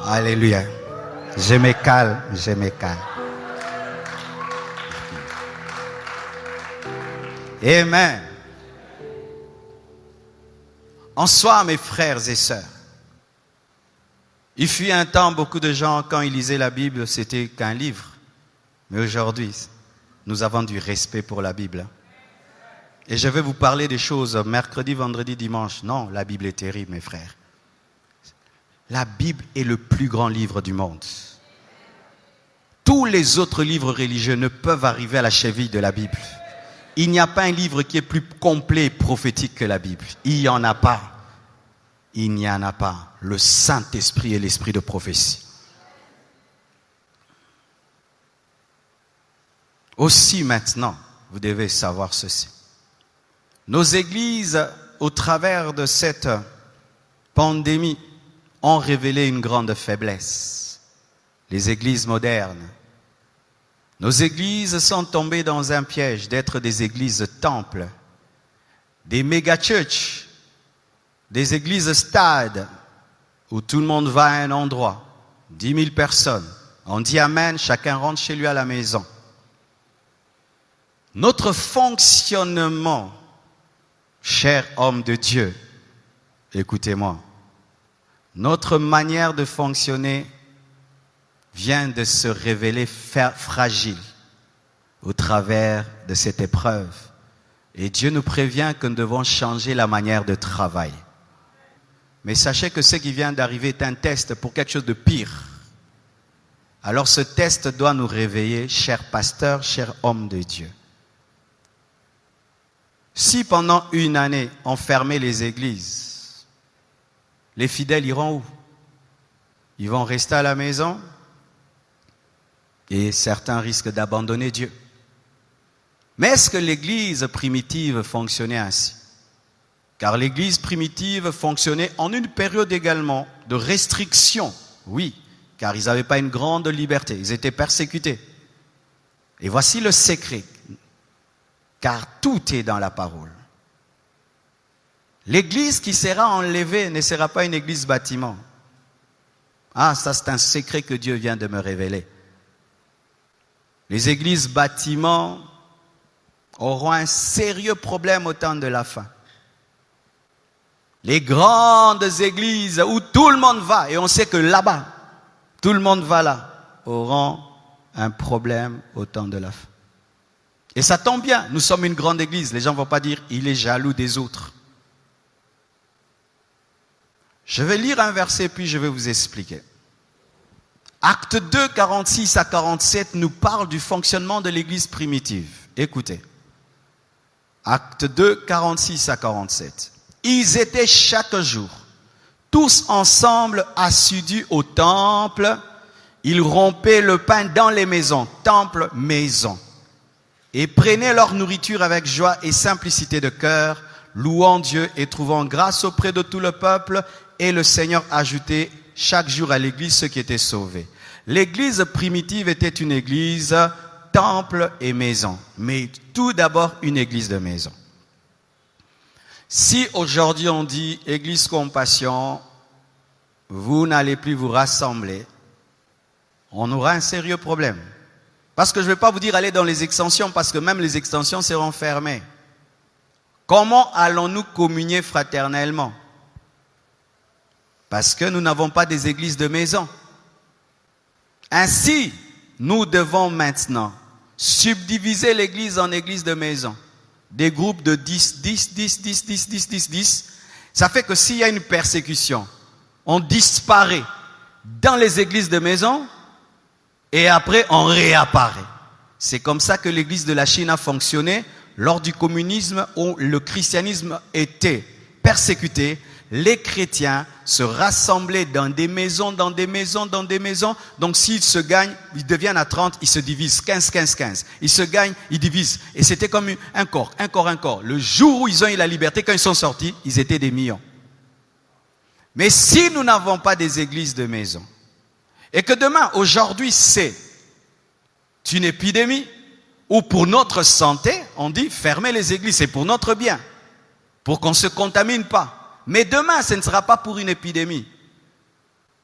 Speaker 2: Alléluia. Je me calme, je me calme. Amen. En soi, mes frères et sœurs, il fut un temps, beaucoup de gens, quand ils lisaient la Bible, c'était qu'un livre. Mais aujourd'hui, nous avons du respect pour la Bible. Et je vais vous parler des choses mercredi, vendredi, dimanche. Non, la Bible est terrible, mes frères. La Bible est le plus grand livre du monde. Tous les autres livres religieux ne peuvent arriver à la cheville de la Bible. Il n'y a pas un livre qui est plus complet et prophétique que la Bible. Il n'y en a pas. Il n'y en a pas. Le Saint-Esprit est l'esprit de prophétie. Aussi maintenant, vous devez savoir ceci. Nos églises, au travers de cette pandémie, ont révélé une grande faiblesse. Les églises modernes. Nos églises sont tombées dans un piège d'être des églises temples, des méga-churches, des églises stades, où tout le monde va à un endroit, 10 000 personnes. On dit Amen, chacun rentre chez lui à la maison. Notre fonctionnement, cher homme de Dieu, écoutez-moi, notre manière de fonctionner vient de se révéler fragile au travers de cette épreuve. Et Dieu nous prévient que nous devons changer la manière de travailler. Mais sachez que ce qui vient d'arriver est un test pour quelque chose de pire. Alors ce test doit nous réveiller, cher pasteur, cher homme de Dieu. Si pendant une année, on fermait les églises, les fidèles iront où? Ils vont rester à la maison et certains risquent d'abandonner Dieu. Mais est-ce que l'église primitive fonctionnait ainsi? Car l'église primitive fonctionnait en une période également de restriction. Oui, car ils n'avaient pas une grande liberté, ils étaient persécutés. Et voici le secret. Car tout est dans la parole. L'église qui sera enlevée ne sera pas une église bâtiment. Ah, ça c'est un secret que Dieu vient de me révéler. Les églises bâtiments auront un sérieux problème au temps de la fin. Les grandes églises où tout le monde va, et on sait que là-bas, tout le monde va là, auront un problème au temps de la fin. Et ça tombe bien, nous sommes une grande église. Les gens ne vont pas dire, il est jaloux des autres. Je vais lire un verset, puis je vais vous expliquer. Acte 2, 46 à 47 nous parle du fonctionnement de l'église primitive. Écoutez. Acte 2, 46 à 47. Ils étaient chaque jour, tous ensemble assidus au temple. Ils rompaient le pain dans les maisons, temple, maison. Et prenaient leur nourriture avec joie et simplicité de cœur, louant Dieu et trouvant grâce auprès de tout le peuple. Et le Seigneur ajoutait chaque jour à l'église ceux qui étaient sauvés. L'église primitive était une église, temple et maison. Mais tout d'abord une église de maison. Si aujourd'hui on dit Église Compassion, vous n'allez plus vous rassembler, on aura un sérieux problème. Parce que je ne vais pas vous dire aller dans les extensions, parce que même les extensions seront fermées. Comment allons-nous communier fraternellement? Parce que nous n'avons pas des églises de maison. Ainsi, nous devons maintenant subdiviser l'église en églises de maison. Des groupes de 10, 10, 10, 10, 10, 10, 10, 10. Ça fait que s'il y a une persécution, on disparaît dans les églises de maison et après on réapparaît. C'est comme ça que l'église de la Chine a fonctionné lors du communisme où le christianisme était persécuté. Les chrétiens se rassemblaient dans des maisons, dans des maisons, dans des maisons. Donc s'ils se gagnent, ils deviennent à 30, ils se divisent, 15, 15, 15. Ils se gagnent, ils divisent. Et c'était comme un corps, un corps, un corps. Le jour où ils ont eu la liberté, quand ils sont sortis, ils étaient des millions. Mais si nous n'avons pas des églises de maison, et que demain, aujourd'hui, c'est une épidémie, ou pour notre santé, on dit fermer les églises, c'est pour notre bien, pour qu'on ne se contamine pas. Mais demain, ce ne sera pas pour une épidémie.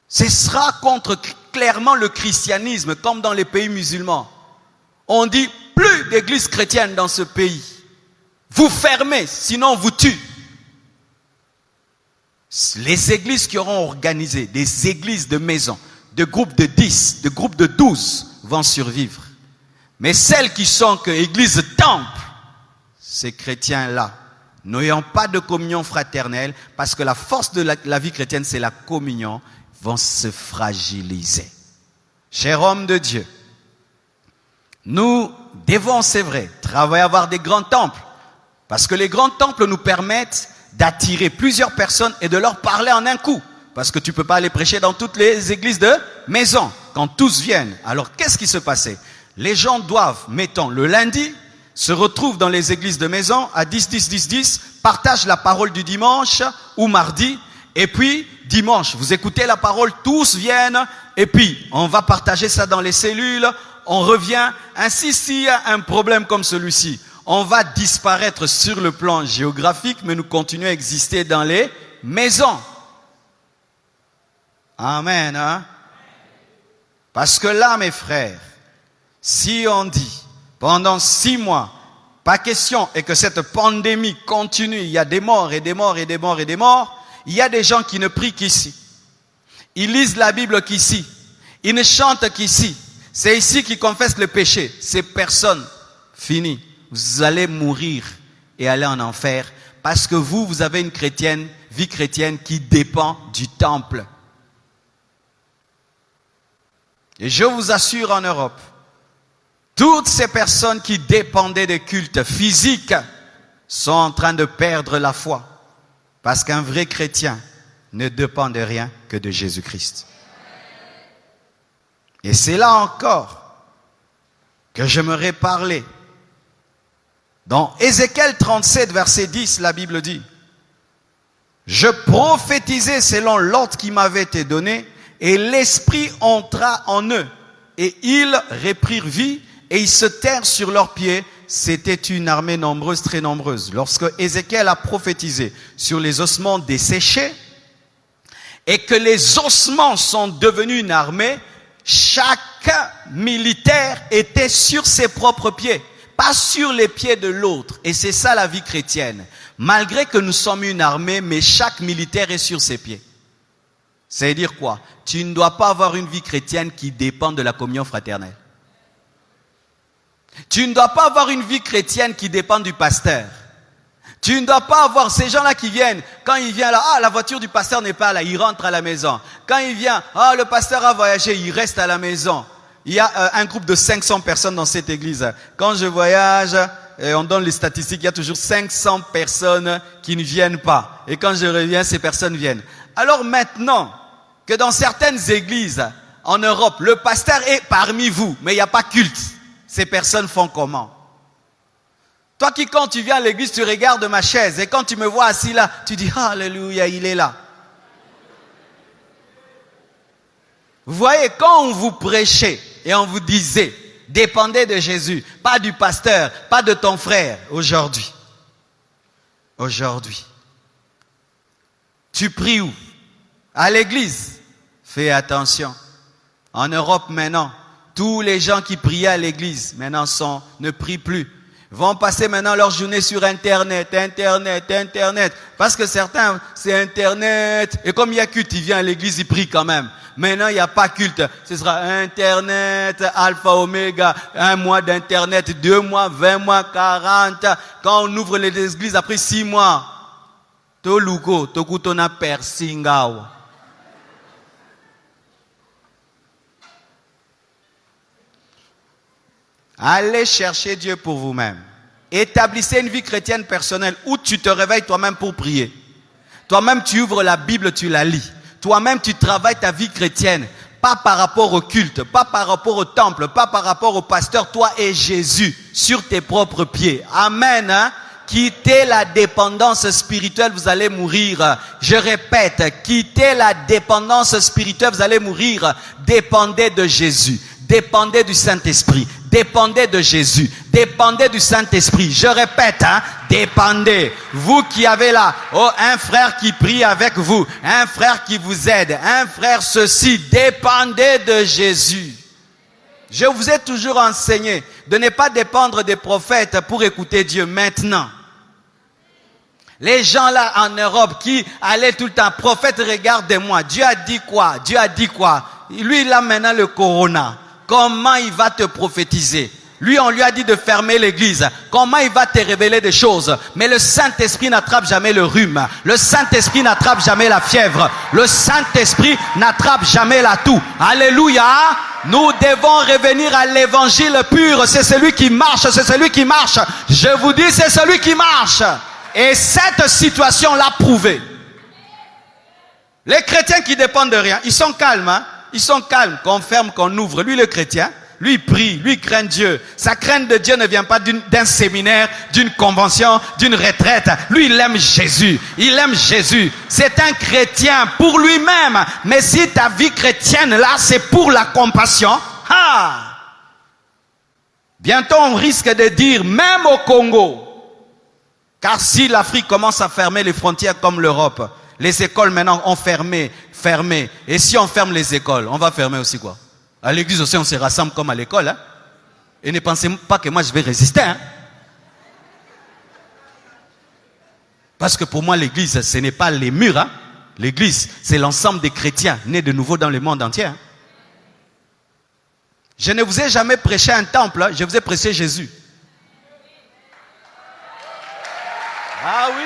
Speaker 2: Ce sera contre clairement le christianisme, comme dans les pays musulmans. On dit plus d'églises chrétiennes dans ce pays. Vous fermez, sinon on vous tue. Les églises qui auront organisé, des églises de maison, de groupes de 10, de groupes de 12 vont survivre. Mais celles qui sont que églises temple, ces chrétiens-là, n'ayant pas de communion fraternelle, parce que la force de la vie chrétienne, c'est la communion, vont se fragiliser. Cher homme de Dieu, nous devons, c'est vrai, travailler à avoir des grands temples, parce que les grands temples nous permettent d'attirer plusieurs personnes et de leur parler en un coup. Parce que tu ne peux pas aller prêcher dans toutes les églises de maison. Quand tous viennent, alors qu'est-ce qui se passait? Les gens doivent, mettons, le lundi, se retrouvent dans les églises de maison à 10, partagent la parole du dimanche ou mardi, et puis dimanche, vous écoutez la parole, tous viennent, et puis on va partager ça dans les cellules, on revient. Ainsi, s'il y a un problème comme celui-ci, on va disparaître sur le plan géographique, mais nous continuons à exister dans les maisons. Amen. Hein? Parce que là, mes frères, si on dit pendant 6 mois, pas question, et que cette pandémie continue, il y a des morts et des morts et des morts et des morts, il y a des gens qui ne prient qu'ici. Ils lisent la Bible qu'ici. Ils ne chantent qu'ici. C'est ici qu'ils confessent le péché. Ces personnes, fini. Vous allez mourir et aller en enfer parce que vous avez une vie chrétienne qui dépend du temple. Et je vous assure, en Europe, toutes ces personnes qui dépendaient des cultes physiques sont en train de perdre la foi. Parce qu'un vrai chrétien ne dépend de rien que de Jésus-Christ. Et c'est là encore que j'aimerais parler. Dans Ézéchiel 37, verset 10, la Bible dit: je prophétisais selon l'ordre qui m'avait été donné, et l'Esprit entra en eux, et ils reprirent vie, et ils se tinrent sur leurs pieds. C'était une armée nombreuse, très nombreuse. Lorsque Ézéchiel a prophétisé sur les ossements desséchés, et que les ossements sont devenus une armée, chaque militaire était sur ses propres pieds, pas sur les pieds de l'autre. Et c'est ça la vie chrétienne. Malgré que nous sommes une armée, mais chaque militaire est sur ses pieds. C'est-à-dire quoi? Tu ne dois pas avoir une vie chrétienne qui dépend de la communion fraternelle. Tu ne dois pas avoir une vie chrétienne qui dépend du pasteur. Tu ne dois pas avoir ces gens-là qui viennent, quand il vient là, la voiture du pasteur n'est pas là, il rentre à la maison. Quand il vient, le pasteur a voyagé, il reste à la maison. Il y a un groupe de 500 personnes dans cette église. Quand je voyage, on donne les statistiques, il y a toujours 500 personnes qui ne viennent pas. Et quand je reviens, ces personnes viennent. Alors maintenant, que dans certaines églises en Europe, le pasteur est parmi vous, mais il n'y a pas culte. Ces personnes font comment? Toi qui, quand tu viens à l'église, tu regardes ma chaise, et quand tu me vois assis là, tu dis, alléluia, il est là. Vous voyez, quand on vous prêchait et on vous disait, dépendez de Jésus, pas du pasteur, pas de ton frère, aujourd'hui, tu pries où? À l'église. Fais attention. En Europe maintenant, tous les gens qui priaient à l'église maintenant ne prient plus. Vont passer maintenant leur journée sur Internet. Parce que certains, c'est Internet. Et comme il y a culte, ils viennent à l'église, ils prient quand même. Maintenant, il n'y a pas culte. Ce sera Internet, Alpha, Oméga, 1 mois d'Internet, 2 mois, 20 mois, 40. Quand on ouvre les églises après 6 mois, Toluko, Tokutona Persingao. Allez chercher Dieu pour vous-même. Établissez une vie chrétienne personnelle où tu te réveilles toi-même pour prier. Toi-même, tu ouvres la Bible, tu la lis. Toi-même, tu travailles ta vie chrétienne. Pas par rapport au culte, pas par rapport au temple, pas par rapport au pasteur. Toi et Jésus sur tes propres pieds. Amen. Hein? Quittez la dépendance spirituelle, vous allez mourir. Je répète, quittez la dépendance spirituelle, vous allez mourir. Dépendez de Jésus. Dépendez du Saint-Esprit. Dépendez de Jésus. Dépendez du Saint-Esprit. Je répète, dépendez. Vous qui avez là, un frère qui prie avec vous, un frère qui vous aide, un frère ceci, dépendez de Jésus. Je vous ai toujours enseigné de ne pas dépendre des prophètes pour écouter Dieu maintenant. Les gens là en Europe qui allaient tout le temps, prophète, regarde-moi, Dieu a dit quoi? Dieu a dit quoi? Lui, il a maintenant le corona. Comment il va te prophétiser? Lui, on lui a dit de fermer l'église. Comment il va te révéler des choses? Mais le Saint-Esprit n'attrape jamais le rhume. Le Saint-Esprit n'attrape jamais la fièvre. Le Saint-Esprit n'attrape jamais la toux. Alléluia. Nous devons revenir à l'évangile pur. C'est celui qui marche, c'est celui qui marche. Je vous dis, c'est celui qui marche. Et cette situation l'a prouvé. Les chrétiens qui dépendent de rien, ils sont calmes, hein? Ils sont calmes, qu'on ferme, qu'on ouvre. Lui, le chrétien, lui, il prie, lui, il craint Dieu. Sa crainte de Dieu ne vient pas d'un séminaire, d'une convention, d'une retraite. Lui, il aime Jésus. Il aime Jésus. C'est un chrétien pour lui-même. Mais si ta vie chrétienne, là, c'est pour la compassion, bientôt, on risque de dire, même au Congo, car si l'Afrique commence à fermer les frontières comme l'Europe, les écoles maintenant ont fermé. Et si on ferme les écoles, on va fermer aussi quoi? À l'église aussi, on se rassemble comme à l'école. Hein? Et ne pensez pas que moi je vais résister. Hein? Parce que pour moi, l'église, ce n'est pas les murs. Hein? L'église, c'est l'ensemble des chrétiens nés de nouveau dans le monde entier. Hein? Je ne vous ai jamais prêché un temple, hein? Je vous ai prêché Jésus. Ah oui.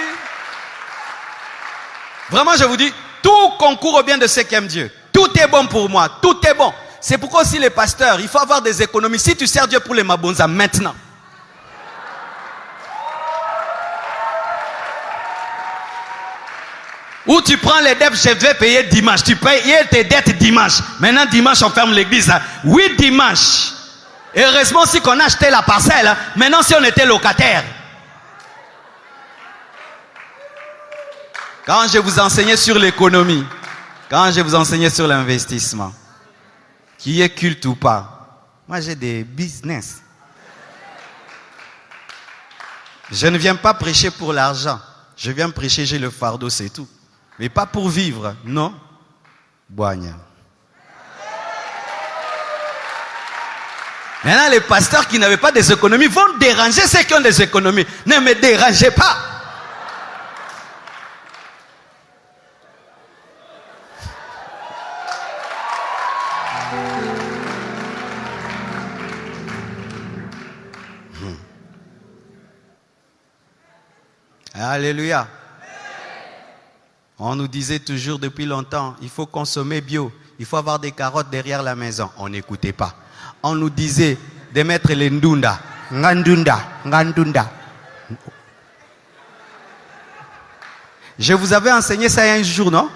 Speaker 2: Vraiment, je vous dis, tout concourt au bien de ceux qui aiment Dieu. Tout est bon pour moi, tout est bon. C'est pourquoi aussi les pasteurs, il faut avoir des économies. Si tu sers Dieu pour les mabonzas maintenant. Ou tu prends les dettes, je vais payer dimanche. Tu payes tes dettes dimanche. Maintenant dimanche, on ferme l'église. Oui, dimanche. Et heureusement si qu'on a acheté la parcelle. Maintenant si on était locataire. Quand je vous enseignais sur l'économie, quand je vous enseignais sur l'investissement, qui est culte ou pas, moi j'ai des business. Je ne viens pas prêcher pour l'argent. Je viens prêcher, j'ai le fardeau, c'est tout. Mais pas pour vivre, non. Boigna. Maintenant, les pasteurs qui n'avaient pas des économies vont déranger ceux qui ont des économies. Ne me dérangez pas. Alléluia. On nous disait toujours depuis longtemps, il faut consommer bio, il faut avoir des carottes derrière la maison. On n'écoutait pas. On nous disait de mettre les ndunda, ngandunda. Je vous avais enseigné ça un jour, non?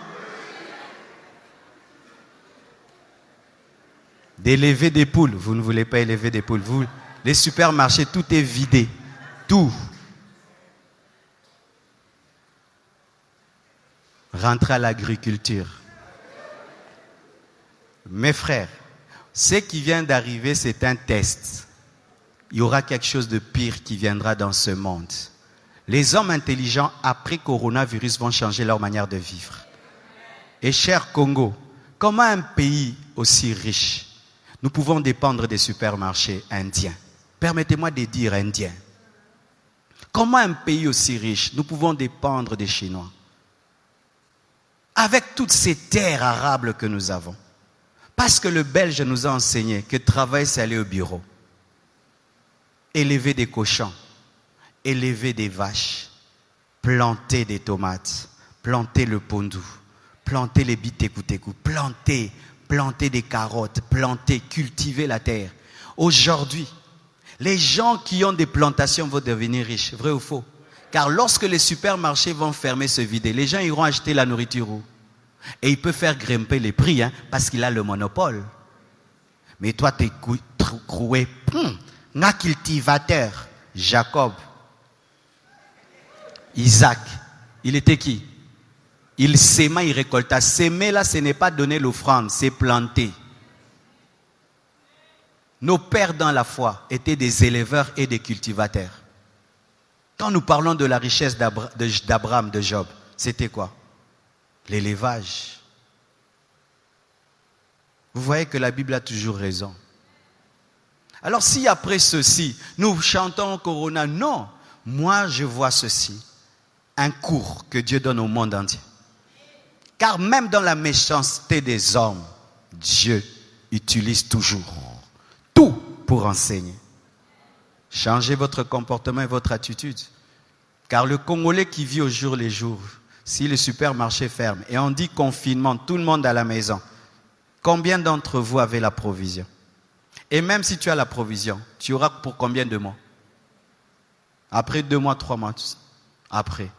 Speaker 2: D'élever des poules. Vous ne voulez pas élever des poules. Vous, les supermarchés, tout est vidé. Tout. Rentrer à l'agriculture. Mes frères, ce qui vient d'arriver, c'est un test. Il y aura quelque chose de pire qui viendra dans ce monde. Les hommes intelligents, après coronavirus, vont changer leur manière de vivre. Et cher Congo, comment un pays aussi riche, nous pouvons dépendre des supermarchés indiens? Permettez-moi de dire indiens. Comment un pays aussi riche, nous pouvons dépendre des Chinois? Avec toutes ces terres arables que nous avons. Parce que le Belge nous a enseigné que travail, c'est aller au bureau. Élever des cochons, élever des vaches, planter des tomates, planter le pondou, planter les bitékou-tékou, planter des carottes, cultiver la terre. Aujourd'hui, les gens qui ont des plantations vont devenir riches, vrai ou faux? Car lorsque les supermarchés vont fermer, se vider, les gens iront acheter la nourriture où? Et il peut faire grimper les prix, hein, parce qu'il a le monopole. Mais toi, tu es croué. Un cultivateur, Jacob, Isaac, il était qui? Il s'aima, il récolta. S'aimer là, ce n'est pas donner l'offrande, c'est planter. Nos pères dans la foi étaient des éleveurs et des cultivateurs. Quand nous parlons de la richesse d'Abraham, de Job, c'était quoi? L'élevage. Vous voyez que la Bible a toujours raison. Alors si après ceci, nous chantons Corona, non, moi je vois ceci. un cours que Dieu donne au monde entier. Car même dans la méchanceté des hommes, Dieu utilise toujours tout pour enseigner. Changez votre comportement et votre attitude. Car le Congolais qui vit au jour le jour, si le supermarché ferme et on dit confinement, tout le monde à la maison, combien d'entre vous avez la provision? Et même si tu as la provision, tu auras pour combien de mois? Après 2 mois, 3 mois, après.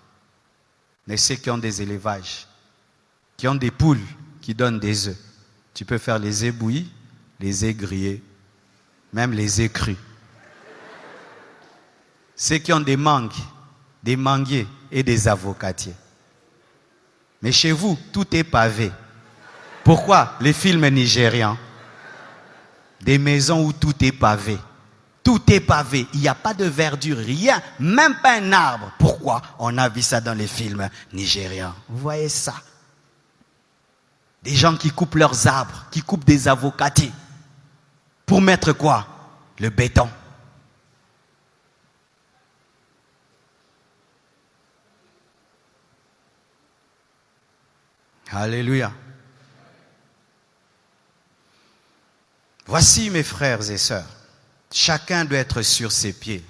Speaker 2: Mais ceux qui ont des élevages, qui ont des poules qui donnent des œufs, tu peux faire les œufs bouillis, les œufs grillés, même les œufs crus. Ceux qui ont des mangues, des manguiers et des avocatiers. Mais chez vous, tout est pavé. Pourquoi? Les films nigérians. Des maisons où tout est pavé. Tout est pavé. Il n'y a pas de verdure, rien. Même pas un arbre. Pourquoi? On a vu ça dans les films nigérians. Vous voyez ça? Des gens qui coupent leurs arbres, qui coupent des avocatiers. Pour mettre quoi? Le béton. Alléluia. Voici mes frères et sœurs, chacun doit être sur ses pieds.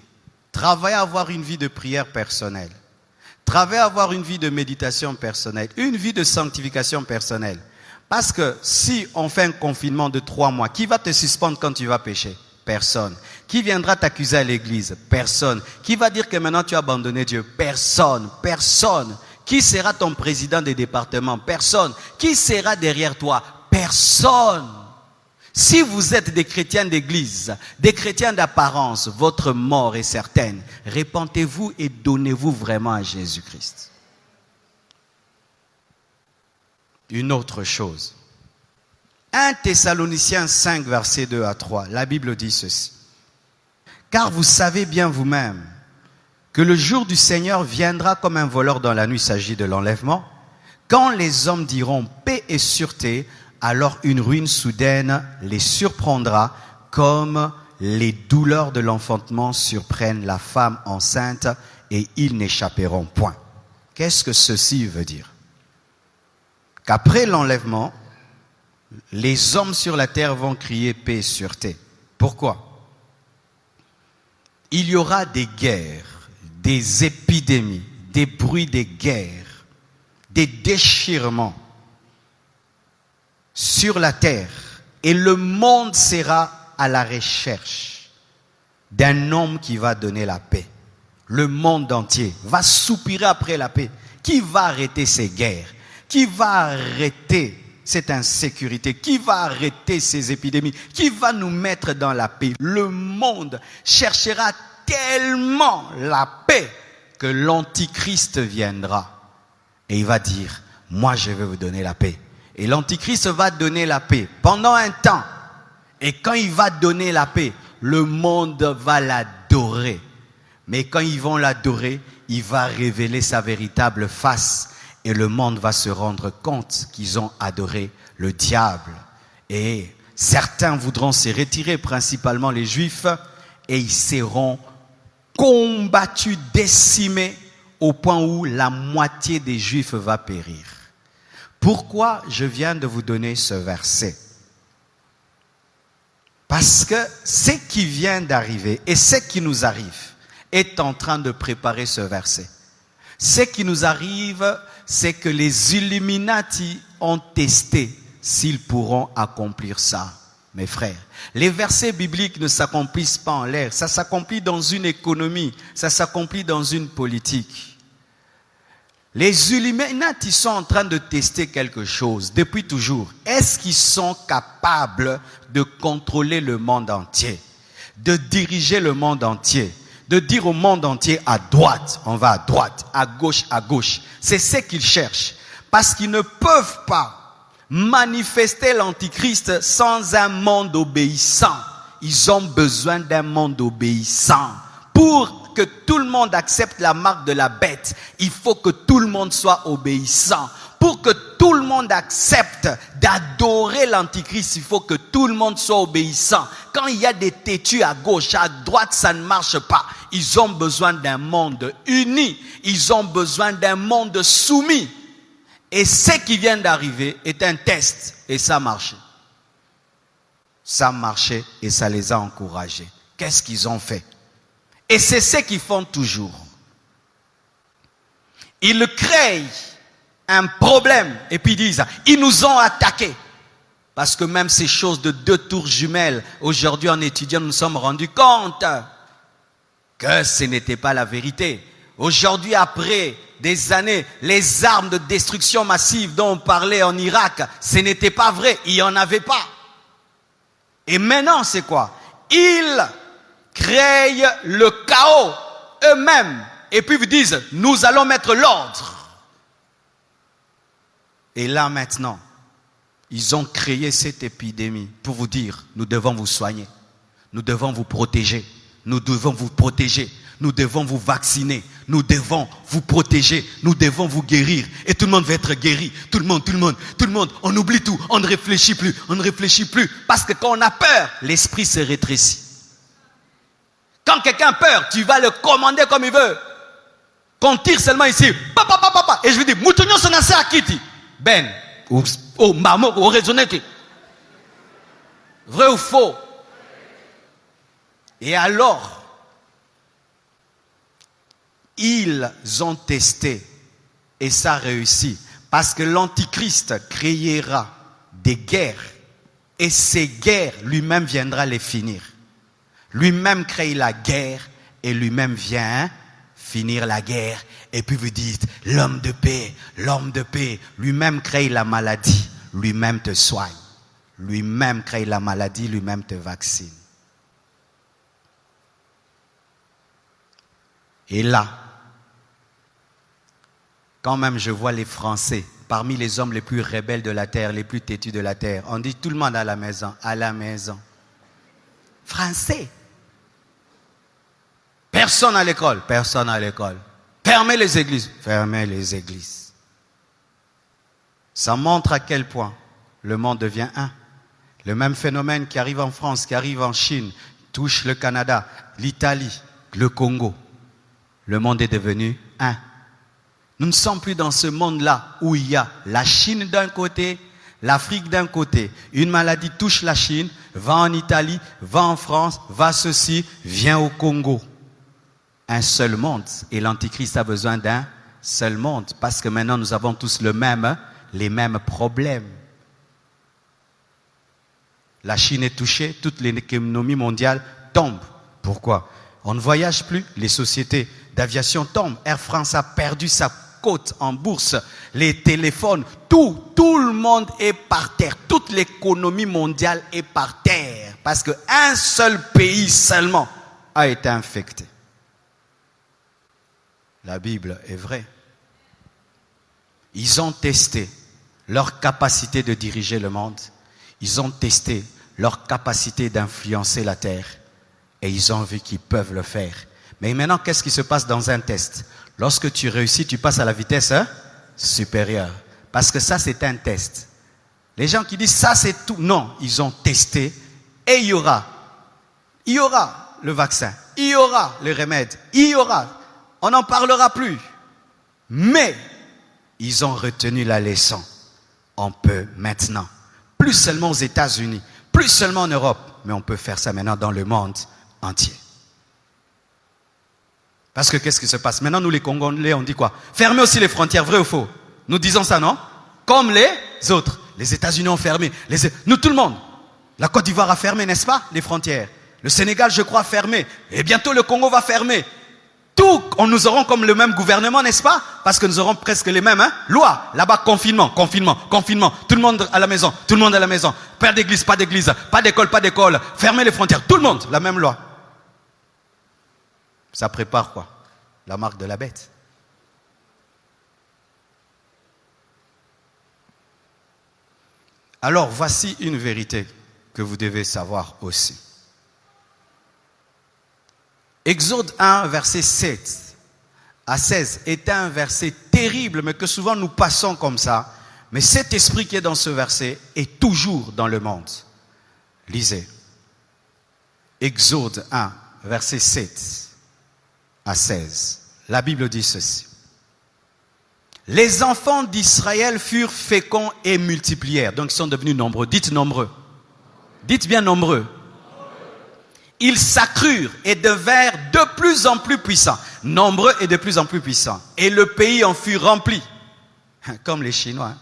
Speaker 2: Travaillez à avoir une vie de prière personnelle. Travaillez à avoir une vie de méditation personnelle, une vie de sanctification personnelle. Parce que si on fait un confinement de 3 mois, qui va te suspendre quand tu vas pécher? Personne. Qui viendra t'accuser à l'église? Personne. Qui va dire que maintenant tu as abandonné Dieu? Personne. Personne. Qui sera ton président des départements? Personne. Qui sera derrière toi? Personne. Si vous êtes des chrétiens d'église, des chrétiens d'apparence, votre mort est certaine. Répentez-vous et donnez-vous vraiment à Jésus-Christ. Une autre chose. 1 Thessaloniciens 5, versets 2 à 3. La Bible dit ceci. Car vous savez bien vous-même que le jour du Seigneur viendra comme un voleur dans la nuit, il s'agit de l'enlèvement. Quand les hommes diront paix et sûreté, alors une ruine soudaine les surprendra comme les douleurs de l'enfantement surprennent la femme enceinte et ils n'échapperont point. Qu'est-ce que ceci veut dire? Qu'après l'enlèvement, les hommes sur la terre vont crier paix et sûreté. Pourquoi? Il y aura des guerres, des épidémies, des bruits de guerre, des déchirements sur la terre, et le monde sera à la recherche d'un homme qui va donner la paix. Le monde entier va soupirer après la paix. Qui va arrêter ces guerres? Qui va arrêter cette insécurité? Qui va arrêter ces épidémies? Qui va nous mettre dans la paix? Le monde cherchera tellement la paix que l'Antichrist viendra et il va dire, moi je vais vous donner la paix. Et l'Antichrist va donner la paix pendant un temps. Et quand il va donner la paix, le monde va l'adorer. Mais quand ils vont l'adorer, il va révéler sa véritable face. Et le monde va se rendre compte qu'ils ont adoré le diable. Et certains voudront se retirer, principalement les Juifs, et ils seront combattus, décimés, au point où la moitié des Juifs va périr. Pourquoi je viens de vous donner ce verset? Parce que ce qui vient d'arriver et ce qui nous arrive est en train de préparer ce verset. Ce qui nous arrive, c'est que les Illuminati ont testé s'ils pourront accomplir ça, mes frères. Les versets bibliques ne s'accomplissent pas en l'air, ça s'accomplit dans une économie, ça s'accomplit dans une politique. Les Illuminati sont en train de tester quelque chose depuis toujours. Est-ce qu'ils sont capables de contrôler le monde entier, de diriger le monde entier, de dire au monde entier à droite, on va à droite, à gauche, à gauche. C'est ce qu'ils cherchent. Parce qu'ils ne peuvent pas manifester l'Antichrist sans un monde obéissant. Ils ont besoin d'un monde obéissant. Pour que tout le monde accepte la marque de la bête, il faut que tout le monde soit obéissant. Pour que tout le monde accepte d'adorer l'Antichrist, il faut que tout le monde soit obéissant. Quand il y a des têtus à gauche, à droite, ça ne marche pas. Ils ont besoin d'un monde uni. Ils ont besoin d'un monde soumis. Et ce qui vient d'arriver est un test. Et ça a marché. Ça a marché et ça les a encouragés. Qu'est-ce qu'ils ont fait? Et c'est ce qu'ils font toujours. Ils créent un problème et puis ils disent, ils nous ont attaqués. Parce que même ces choses de 2 tours jumelles, aujourd'hui en étudiant, nous nous sommes rendus compte que ce n'était pas la vérité. Aujourd'hui, après des années, les armes de destruction massive dont on parlait en Irak, ce n'était pas vrai, il n'y en avait pas. Et maintenant, c'est quoi? Ils créent le chaos eux-mêmes. Et puis ils disent, nous allons mettre l'ordre. Et là maintenant, ils ont créé cette épidémie pour vous dire, nous devons vous soigner. Nous devons vous protéger. Nous devons vous protéger. Nous devons vous vacciner. Nous devons vous protéger. Nous devons vous guérir. Et tout le monde va être guéri. Tout le monde. On oublie tout. On ne réfléchit plus. On ne réfléchit plus. Parce que quand on a peur, l'esprit se rétrécit. Quand quelqu'un a peur, tu vas le commander comme il veut. Qu'on tire seulement ici. Papa. Et je lui dis, Moutounion se nasse à Kitty. Ben, au marmo, au raisonnette. Vrai ou faux? Et alors, ils ont testé et ça réussit. Parce que l'Antichrist créera des guerres et ces guerres, lui-même viendra les finir. Lui-même crée la guerre et lui-même vient finir la guerre. Et puis vous dites, l'homme de paix, lui-même crée la maladie, lui-même te soigne. Lui-même crée la maladie, lui-même te vaccine. Et là, quand même je vois les Français, parmi les hommes les plus rebelles de la terre, les plus têtus de la terre, on dit tout le monde à la maison. Français. Personne à l'école. Fermez les églises. Ça montre à quel point le monde devient un. Le même phénomène qui arrive en France, qui arrive en Chine, touche le Canada, l'Italie, le Congo. Le monde est devenu un. Nous ne sommes plus dans ce monde-là où il y a la Chine d'un côté, l'Afrique d'un côté. Une maladie touche la Chine, va en Italie, va en France, va ceci, vient au Congo. Un seul monde. Et l'Antichrist a besoin d'un seul monde. Parce que maintenant nous avons tous les mêmes problèmes. La Chine est touchée, toute l'économie mondiale tombe. Pourquoi? On ne voyage plus, les sociétés d'aviation tombent. Air France a perdu sa cote en bourse, les téléphones, tout le monde est par terre. Toute l'économie mondiale est par terre. Parce qu'un seul pays seulement a été infecté. La Bible est vraie. Ils ont testé leur capacité de diriger le monde. Ils ont testé leur capacité d'influencer la terre. Et ils ont vu qu'ils peuvent le faire. Mais maintenant, qu'est-ce qui se passe dans un test? Lorsque tu réussis, tu passes à la vitesse supérieure. Parce que ça, c'est un test. Les gens qui disent ça, c'est tout. Non, ils ont testé. Et il y aura le vaccin. Il y aura le remède. On n'en parlera plus. Mais, ils ont retenu la leçon. On peut maintenant, plus seulement aux États-Unis, plus seulement en Europe, mais on peut faire ça maintenant dans le monde entier. Parce que qu'est-ce qui se passe? Maintenant, nous les Congolais, on dit quoi? Fermez aussi les frontières, vrai ou faux? Nous disons ça, non? Comme les autres. Les États-Unis ont fermé. Nous, tout le monde. La Côte d'Ivoire a fermé, n'est-ce pas? Les frontières. Le Sénégal, je crois, a fermé. Et bientôt, le Congo va fermer. Tout, nous aurons comme le même gouvernement, n'est-ce pas? Parce que nous aurons presque les mêmes lois. Là-bas, confinement. Tout le monde à la maison. Pas d'église, pas d'école. Fermez les frontières. Tout le monde, la même loi. Ça prépare quoi? La marque de la bête. Alors, voici une vérité que vous devez savoir aussi. Exode 1, verset 7 à 16 est un verset terrible, mais que souvent nous passons comme ça. Mais cet esprit qui est dans ce verset est toujours dans le monde. Lisez. Exode 1, verset 7 à 16. La Bible dit ceci. Les enfants d'Israël furent féconds et multiplièrent. Donc ils sont devenus nombreux. Dites nombreux. Dites bien nombreux. Ils s'accrurent et devinrent de plus en plus puissants. Nombreux et de plus en plus puissants. Et le pays en fut rempli. Comme les Chinois.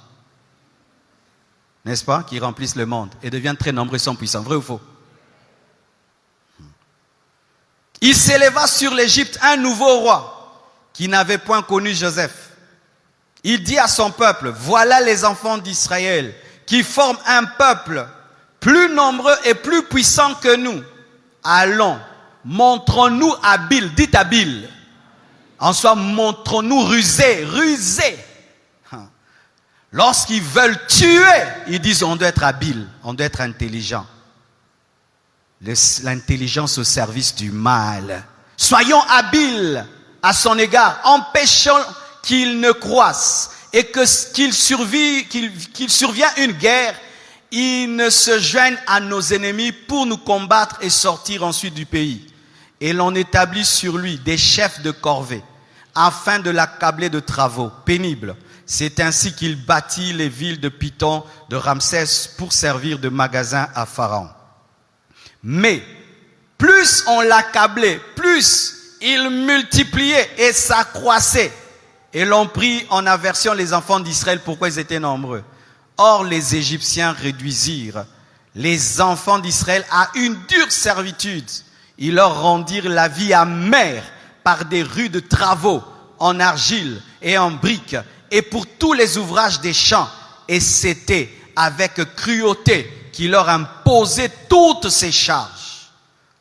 Speaker 2: N'est-ce pas? Qui remplissent le monde et deviennent très nombreux et sont puissants. Vrai ou faux? Il s'éleva sur l'Égypte un nouveau roi qui n'avait point connu Joseph. Il dit à son peuple, voilà les enfants d'Israël qui forment un peuple plus nombreux et plus puissant que nous. Allons, montrons-nous habiles, dites habiles. En soi, montrons-nous rusés. Lorsqu'ils veulent tuer, ils disent on doit être habile, on doit être intelligent. L'intelligence au service du mal. Soyons habiles à son égard, empêchons qu'il ne croisse et qu'il survient une guerre, il ne se joigne à nos ennemis pour nous combattre et sortir ensuite du pays. Et l'on établit sur lui des chefs de corvée afin de l'accabler de travaux pénibles. C'est ainsi qu'il bâtit les villes de Python, de Ramsès pour servir de magasin à Pharaon. Mais plus on l'accablait, plus il multipliait et s'accroissait. Et l'on prit en aversion les enfants d'Israël, pourquoi ils étaient nombreux. Or les Égyptiens réduisirent les enfants d'Israël à une dure servitude. Ils leur rendirent la vie amère par des rudes travaux en argile et en briques et pour tous les ouvrages des champs. Et c'était avec cruauté qu'il leur imposait toutes ces charges.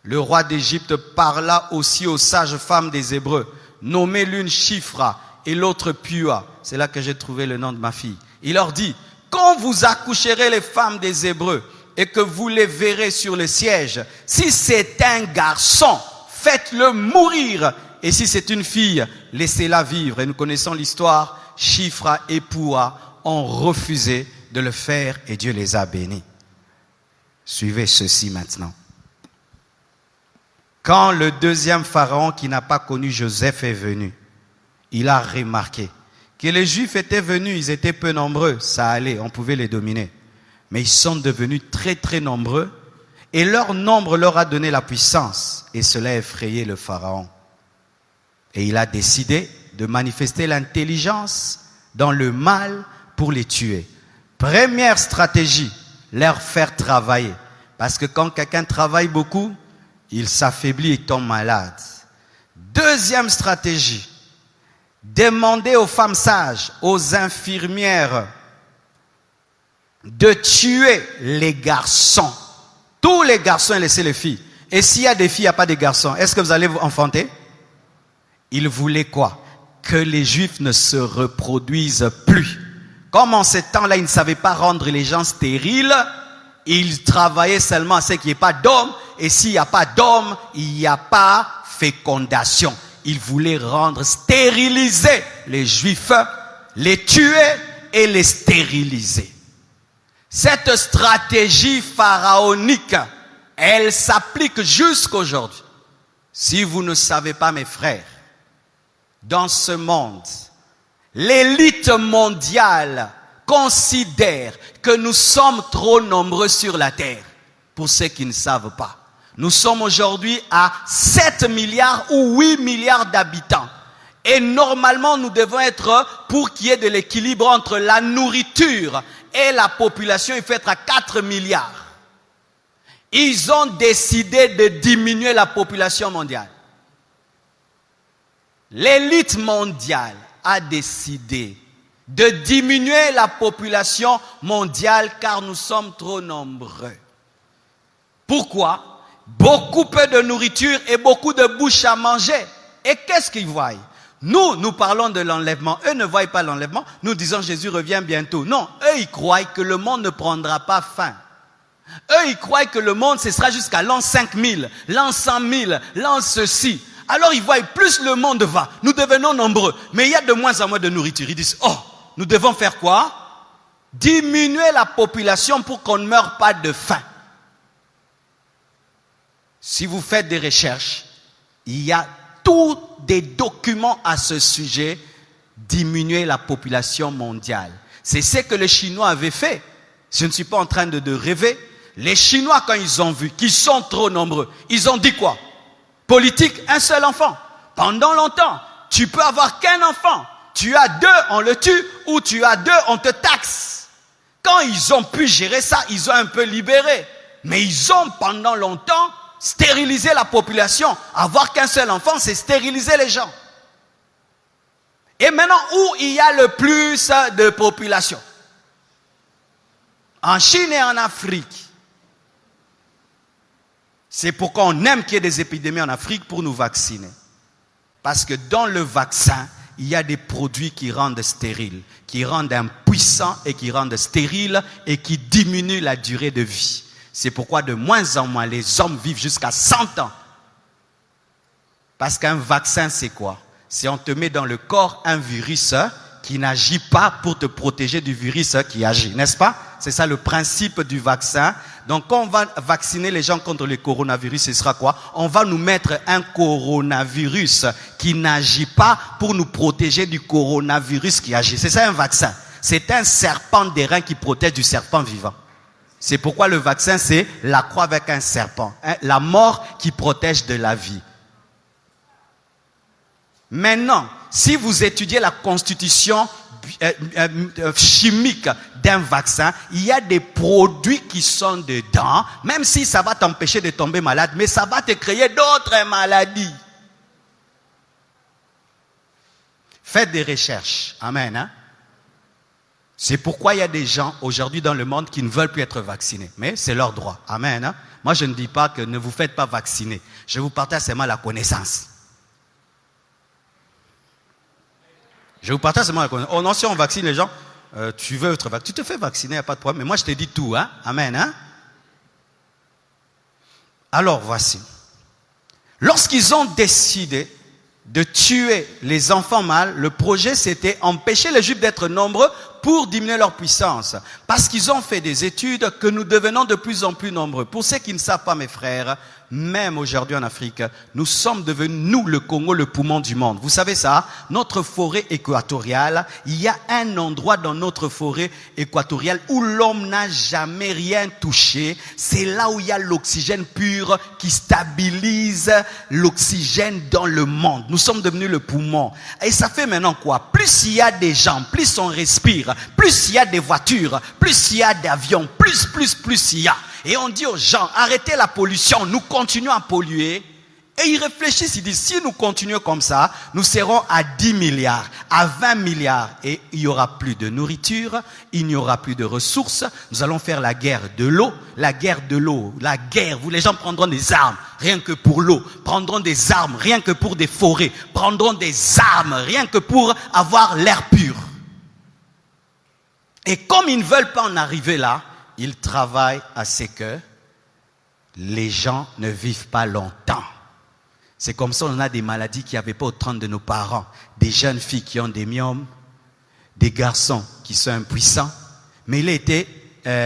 Speaker 2: Le roi d'Égypte parla aussi aux sages femmes des Hébreux, nommées l'une Shifra et l'autre Pua. C'est là que j'ai trouvé le nom de ma fille. Il leur dit, quand vous accoucherez les femmes des Hébreux et que vous les verrez sur le siège, si c'est un garçon, faites-le mourir. Et si c'est une fille, laissez-la vivre. Et nous connaissons l'histoire, Shifra et Pua ont refusé de le faire et Dieu les a bénis. Suivez ceci maintenant. Quand le deuxième pharaon qui n'a pas connu Joseph est venu, il a remarqué que les Juifs étaient venus, ils étaient peu nombreux, ça allait, on pouvait les dominer. Mais ils sont devenus très très nombreux et leur nombre leur a donné la puissance et cela a effrayé le pharaon. Et il a décidé de manifester l'intelligence dans le mal pour les tuer. Première stratégie, leur faire travailler. Parce que quand quelqu'un travaille beaucoup, il s'affaiblit et tombe malade. Deuxième stratégie, demander aux femmes sages, aux infirmières, de tuer les garçons. Tous les garçons et laisser les filles. Et s'il y a des filles, il n'y a pas de garçons, est-ce que vous allez vous enfanter? Il voulait quoi? Que les Juifs ne se reproduisent plus. Comme en ces temps-là, ils ne savaient pas rendre les gens stériles, ils travaillaient seulement à ce qu'il n'y ait pas d'hommes. Et s'il n'y a pas d'hommes, il n'y a pas fécondation. Ils voulaient rendre stériliser les Juifs, les tuer et les stériliser. Cette stratégie pharaonique, elle s'applique jusqu'aujourd'hui. Si vous ne savez pas, mes frères, dans ce monde, l'élite mondiale considère que nous sommes trop nombreux sur la terre. Pour ceux qui ne savent pas, nous sommes aujourd'hui à 7 milliards ou 8 milliards d'habitants. Et normalement, nous devons être, pour qu'il y ait de l'équilibre entre la nourriture et la population, il faut être à 4 milliards. Ils ont décidé de diminuer la population mondiale. L'élite mondiale a décidé de diminuer la population mondiale car nous sommes trop nombreux. Pourquoi? Beaucoup peu de nourriture et beaucoup de bouches à manger. Et qu'est-ce qu'ils voient? Nous parlons de l'enlèvement. Eux ne voient pas l'enlèvement. Nous disons Jésus revient bientôt. Non, eux ils croient que le monde ne prendra pas fin. Eux ils croient que le monde ce sera jusqu'à l'an 5000, l'an 100 000, l'an ceci. Alors ils voient plus le monde va. Nous devenons nombreux. Mais il y a de moins en moins de nourriture. Ils disent, oh, nous devons faire quoi? Diminuer la population pour qu'on ne meure pas de faim. Si vous faites des recherches, il y a tous des documents à ce sujet, diminuer la population mondiale. C'est ce que les Chinois avaient fait. Je ne suis pas en train de rêver. Les Chinois, quand ils ont vu qu'ils sont trop nombreux, ils ont dit quoi? Politique, un seul enfant. Pendant longtemps, tu peux avoir qu'un enfant. Tu as deux, on le tue, ou tu as deux, on te taxe. Quand ils ont pu gérer ça, ils ont un peu libéré. Mais ils ont pendant longtemps stérilisé la population. Avoir qu'un seul enfant, c'est stériliser les gens. Et maintenant, où il y a le plus de population? En Chine et en Afrique. C'est pourquoi on aime qu'il y ait des épidémies en Afrique pour nous vacciner. Parce que dans le vaccin, il y a des produits qui rendent stériles, qui rendent impuissants et qui rendent stériles et qui diminuent la durée de vie. C'est pourquoi de moins en moins les hommes vivent jusqu'à 100 ans. Parce qu'un vaccin, c'est quoi? C'est on te met dans le corps un virus qui n'agit pas pour te protéger du virus qui agit, n'est-ce pas? C'est ça le principe du vaccin. Donc quand on va vacciner les gens contre le coronavirus, ce sera quoi? On va nous mettre un coronavirus qui n'agit pas pour nous protéger du coronavirus qui agit. C'est ça un vaccin. C'est un serpent d'airain qui protège du serpent vivant. C'est pourquoi le vaccin, c'est la croix avec un serpent. La mort qui protège de la vie. Maintenant, si vous étudiez la constitution chimique d'un vaccin, il y a des produits qui sont dedans, même si ça va t'empêcher de tomber malade, mais ça va te créer d'autres maladies. Faites des recherches. Amen. Hein? C'est pourquoi il y a des gens aujourd'hui dans le monde qui ne veulent plus être vaccinés. Mais c'est leur droit. Amen. Hein? Moi, je ne dis pas que ne vous faites pas vacciner. Je vous partage seulement la connaissance. Je vous partage seulement la connaissance. Oh non, si on vaccine les gens, tu veux être vacciné, tu te fais vacciner, il n'y a pas de problème. Mais moi, je te dis tout. Hein? Amen. Hein? Alors, voici. Lorsqu'ils ont décidé de tuer les enfants mâles, le projet, c'était empêcher les Juifs d'être nombreux pour diminuer leur puissance. Parce qu'ils ont fait des études que nous devenons de plus en plus nombreux. Pour ceux qui ne savent pas, mes frères, même aujourd'hui en Afrique, nous sommes devenus, nous, le Congo, le poumon du monde. Vous savez ça? Notre forêt équatoriale, il y a un endroit dans notre forêt équatoriale où l'homme n'a jamais rien touché. C'est là où il y a l'oxygène pur qui stabilise l'oxygène dans le monde. Nous sommes devenus le poumon. Et ça fait maintenant quoi? Plus il y a des gens, plus on respire, plus il y a des voitures, plus il y a d'avions, plus il y a. Et on dit aux gens, arrêtez la pollution, nous continuons à polluer. Et ils réfléchissent, ils disent, si nous continuons comme ça, nous serons à 10 milliards, à 20 milliards. Et il n'y aura plus de nourriture, il n'y aura plus de ressources. Nous allons faire la guerre de l'eau, la guerre, où les gens prendront des armes, rien que pour l'eau. Prendront des armes, rien que pour des forêts. Prendront des armes, rien que pour avoir l'air pur. Et comme ils ne veulent pas en arriver là, ils travaillent à ce que les gens ne vivent pas longtemps. C'est comme ça on a des maladies qu'il n'y avait pas au temps de nos parents. Des jeunes filles qui ont des myomes, des garçons qui sont impuissants. Mais il a été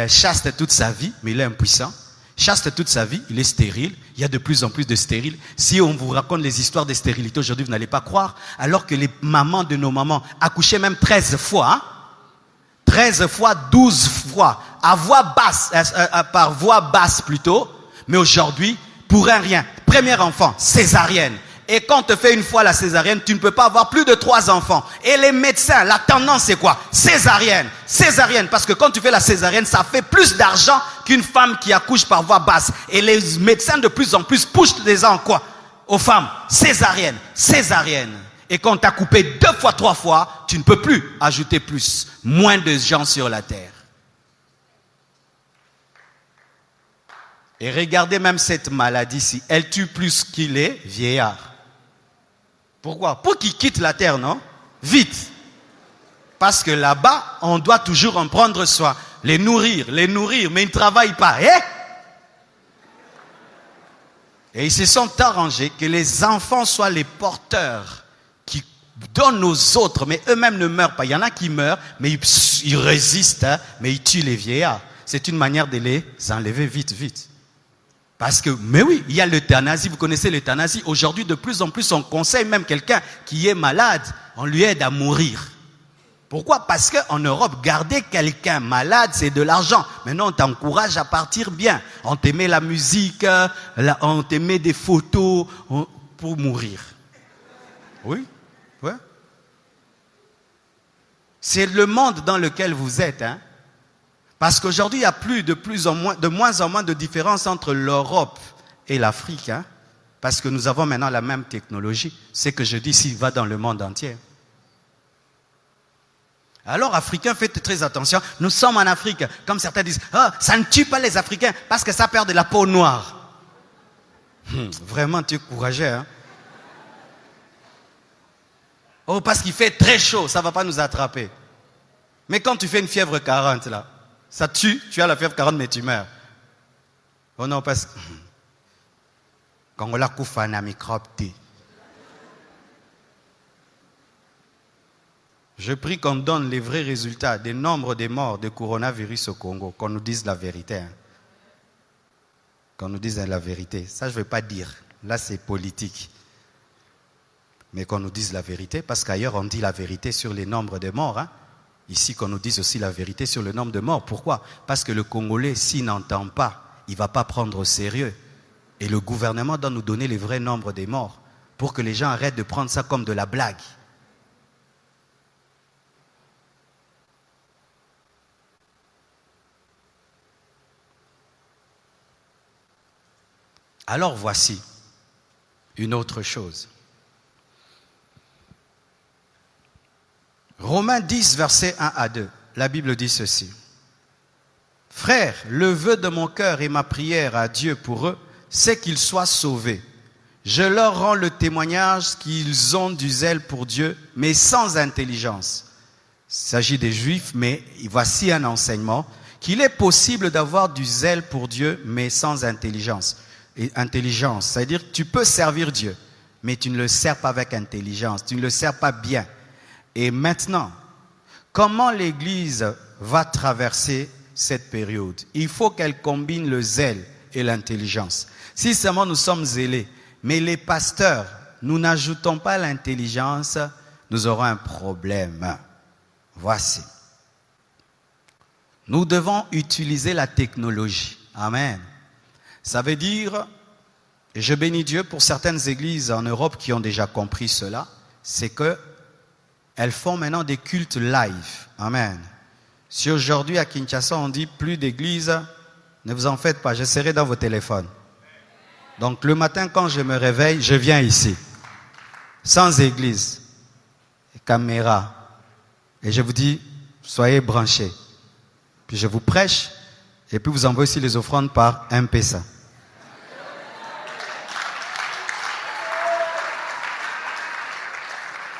Speaker 2: chaste toute sa vie, mais il est impuissant. Chaste toute sa vie, il est stérile. Il y a de plus en plus de stériles. Si on vous raconte les histoires de stérilité aujourd'hui, vous n'allez pas croire. Alors que les mamans de nos mamans accouchaient même 13 fois. Hein? 13 fois, 12 fois, à voix basse, par voix basse plutôt, mais aujourd'hui, pour un rien. Premier enfant, césarienne. Et quand on te fait une fois la césarienne, tu ne peux pas avoir plus de 3 enfants. Et les médecins, la tendance c'est quoi? Césarienne. Césarienne, parce que quand tu fais la césarienne, ça fait plus d'argent qu'une femme qui accouche par voix basse. Et les médecins de plus en plus poussent les gens quoi? Aux femmes, césarienne, césarienne. Et quand tu as coupé 2 fois, 3 fois, tu ne peux plus ajouter plus. Moins de gens sur la terre. Et regardez même cette maladie-ci. Elle tue plus qu'il est vieillard. Pourquoi? Pour qu'il quitte la terre, non? Vite. Parce que là-bas, on doit toujours en prendre soin. Les nourrir, mais ils ne travaillent pas. Et ils se sont arrangés que les enfants soient les porteurs donnent aux autres, mais eux-mêmes ne meurent pas. Il y en a qui meurent, mais ils résistent, hein, mais ils tuent les vieillards. C'est une manière de les enlever vite, vite. Parce que, mais oui, il y a l'euthanasie, vous connaissez l'euthanasie. Aujourd'hui, de plus en plus, on conseille même quelqu'un qui est malade, on lui aide à mourir. Pourquoi? Parce qu'en Europe, garder quelqu'un malade, c'est de l'argent. Maintenant, on t'encourage à partir bien. On te met la musique, on te met des photos pour mourir. Oui, ouais. C'est le monde dans lequel vous êtes, hein. Parce qu'aujourd'hui, il y a de moins en moins de différence entre l'Europe et l'Afrique, hein. Parce que nous avons maintenant la même technologie. C'est que je dis, s'il va dans le monde entier. Alors, Africains, faites très attention. Nous sommes en Afrique. Comme certains disent, ça ne tue pas les Africains parce que ça perd de la peau noire. Vraiment, tu es courageux, hein? Oh, parce qu'il fait très chaud, ça ne va pas nous attraper. Mais quand tu fais une fièvre 40, là, ça tue, tu as la fièvre 40, mais tu meurs. Oh non, parce que... Quand on l'a coupé, on a microbe. Je prie qu'on donne les vrais résultats des nombres des morts de coronavirus au Congo, qu'on nous dise la vérité. Hein. Qu'on nous dise la vérité. Ça, je ne vais pas dire. Là, c'est politique. Mais qu'on nous dise la vérité, parce qu'ailleurs, on dit la vérité sur les nombres de morts. Hein. Ici, qu'on nous dise aussi la vérité sur le nombre de morts. Pourquoi? Parce que le Congolais, s'il n'entend pas, il ne va pas prendre au sérieux. Et le gouvernement doit nous donner les vrais nombres des morts pour que les gens arrêtent de prendre ça comme de la blague. Alors voici une autre chose. Romains 10, versets 1 à 2. La Bible dit ceci. Frères, le vœu de mon cœur et ma prière à Dieu pour eux, c'est qu'ils soient sauvés. Je leur rends le témoignage qu'ils ont du zèle pour Dieu, mais sans intelligence. Il s'agit des Juifs, mais voici un enseignement, qu'il est possible d'avoir du zèle pour Dieu, mais sans intelligence. Et intelligence, c'est-à-dire que tu peux servir Dieu, mais tu ne le sers pas avec intelligence, tu ne le sers pas bien. Et maintenant, comment l'Église va traverser cette période? Il faut qu'elle combine le zèle et l'intelligence. Si seulement nous sommes zélés, mais les pasteurs, nous n'ajoutons pas l'intelligence, nous aurons un problème. Voici. Nous devons utiliser la technologie. Amen. Ça veut dire, et je bénis Dieu pour certaines églises en Europe qui ont déjà compris cela, c'est que elles font maintenant des cultes live. Amen. Si aujourd'hui à Kinshasa on dit plus d'églises, ne vous en faites pas, je serai dans vos téléphones. Donc le matin quand je me réveille, je viens ici. Sans église, caméra. Et je vous dis, soyez branchés. Puis je vous prêche, et puis vous envoyez aussi les offrandes par M-Pesa.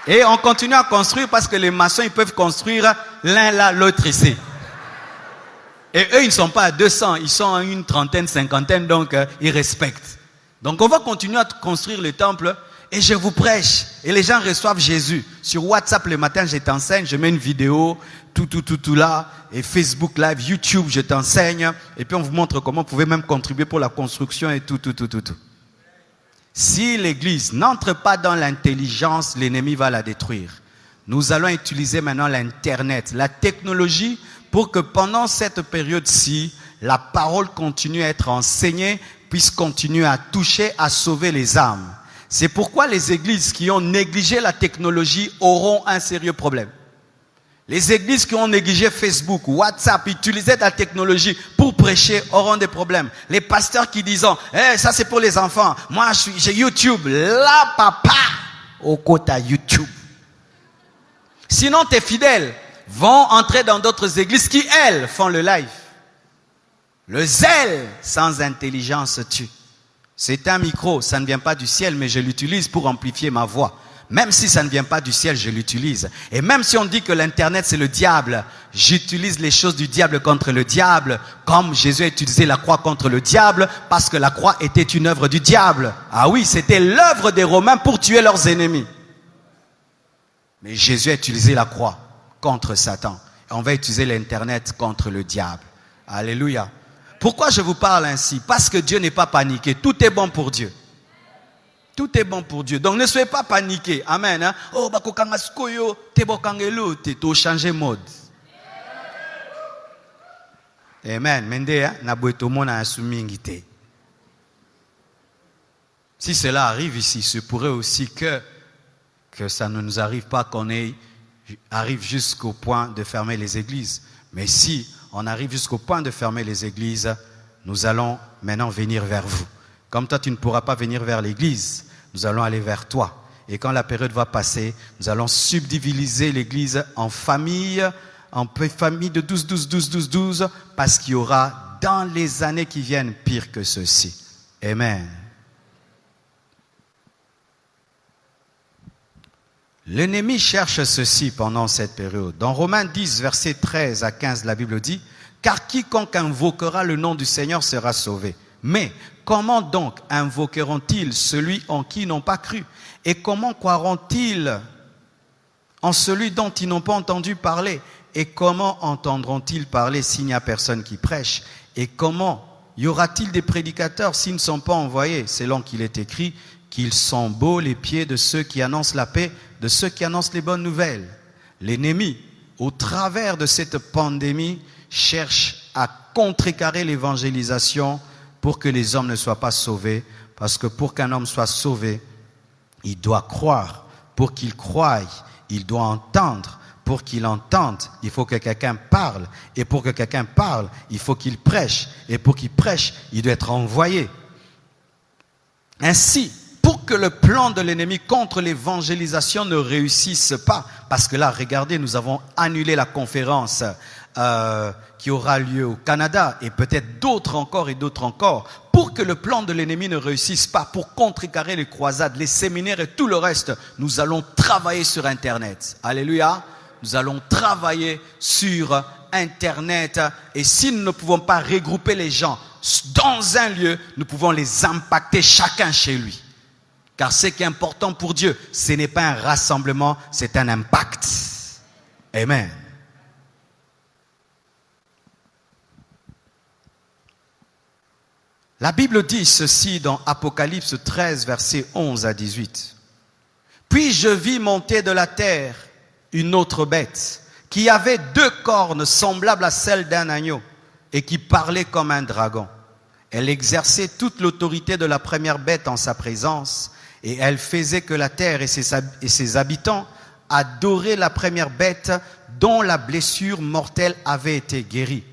Speaker 2: Et on continue à construire parce que les maçons, ils peuvent construire l'un là, l'autre ici. Et eux, ils ne sont pas à 200, ils sont à une trentaine, cinquantaine, donc ils respectent. Donc on va continuer à construire le temple et je vous prêche. Et les gens reçoivent Jésus. Sur WhatsApp le matin, je t'enseigne, je mets une vidéo, tout là. Et Facebook Live, YouTube, je t'enseigne. Et puis on vous montre comment vous pouvez même contribuer pour la construction et tout. Si l'Église n'entre pas dans l'intelligence, l'ennemi va la détruire. Nous allons utiliser maintenant l'Internet, la technologie, pour que pendant cette période-ci, la parole continue à être enseignée, puisse continuer à toucher, à sauver les âmes. C'est pourquoi les églises qui ont négligé la technologie auront un sérieux problème. Les églises qui ont négligé Facebook, WhatsApp, utiliser la technologie pour prêcher auront des problèmes. Les pasteurs qui disent ça c'est pour les enfants, moi j'ai YouTube, là papa, au côté YouTube. Sinon tes fidèles vont entrer dans d'autres églises qui elles font le live. Le zèle sans intelligence tue. C'est un micro, ça ne vient pas du ciel, mais je l'utilise pour amplifier ma voix. Même si ça ne vient pas du ciel, je l'utilise. Et même si on dit que l'internet c'est le diable, j'utilise les choses du diable contre le diable, comme Jésus a utilisé la croix contre le diable, parce que la croix était une œuvre du diable. Ah oui, c'était l'œuvre des Romains pour tuer leurs ennemis. Mais Jésus a utilisé la croix contre Satan. Et on va utiliser l'Internet contre le diable. Alléluia. Pourquoi je vous parle ainsi? Parce que Dieu n'est pas paniqué. Tout est bon pour Dieu. Tout est bon pour Dieu. Donc ne soyez pas paniqués. Amen. Hein? Oh, bakokanga skoyo, te bokangelo, te to changer mode. Amen. Mende, na boeto mona asumingite. Si cela arrive ici, ce pourrait aussi que ça ne nous arrive pas, qu'on arrive jusqu'au point de fermer les églises. Mais si on arrive jusqu'au point de fermer les églises, nous allons maintenant venir vers vous. Comme toi, tu ne pourras pas venir vers l'église, nous allons aller vers toi. Et quand la période va passer, nous allons subdiviser l'église en familles de 12, 12, 12, 12, 12, parce qu'il y aura dans les années qui viennent pire que ceci. Amen. L'ennemi cherche ceci pendant cette période. Dans Romains 10, versets 13 à 15, la Bible dit « Car quiconque invoquera le nom du Seigneur sera sauvé. Mais comment donc invoqueront-ils celui en qui ils n'ont pas cru? Et comment croiront-ils en celui dont ils n'ont pas entendu parler? Et comment entendront-ils parler s'il n'y a personne qui prêche? Et comment y aura-t-il des prédicateurs s'ils ne sont pas envoyés? Selon qu'il est écrit qu'ils sont beaux les pieds de ceux qui annoncent la paix, de ceux qui annoncent les bonnes nouvelles. » L'ennemi, au travers de cette pandémie, cherche à contrecarrer l'évangélisation pour que les hommes ne soient pas sauvés. Parce que pour qu'un homme soit sauvé, il doit croire. Pour qu'il croie, il doit entendre. Pour qu'il entende, il faut que quelqu'un parle. Et pour que quelqu'un parle, il faut qu'il prêche. Et pour qu'il prêche, il doit être envoyé. Ainsi, pour que le plan de l'ennemi contre l'évangélisation ne réussisse pas, parce que là, regardez, nous avons annulé la conférence qui aura lieu au Canada, et peut-être d'autres encore et d'autres encore, pour que le plan de l'ennemi ne réussisse pas, pour contrecarrer les croisades, les séminaires et tout le reste, nous allons travailler sur Internet. Alléluia. Nous allons travailler sur Internet, et si nous ne pouvons pas regrouper les gens dans un lieu, nous pouvons les impacter chacun chez lui. Car ce qui est important pour Dieu, ce n'est pas un rassemblement, c'est un impact. Amen. La Bible dit ceci dans Apocalypse 13, versets 11 à 18. « Puis je vis monter de la terre une autre bête, qui avait 2 cornes semblables à celles d'un agneau, et qui parlait comme un dragon. Elle exerçait toute l'autorité de la première bête en sa présence, et elle faisait que la terre et ses habitants adoraient la première bête dont la blessure mortelle avait été guérie.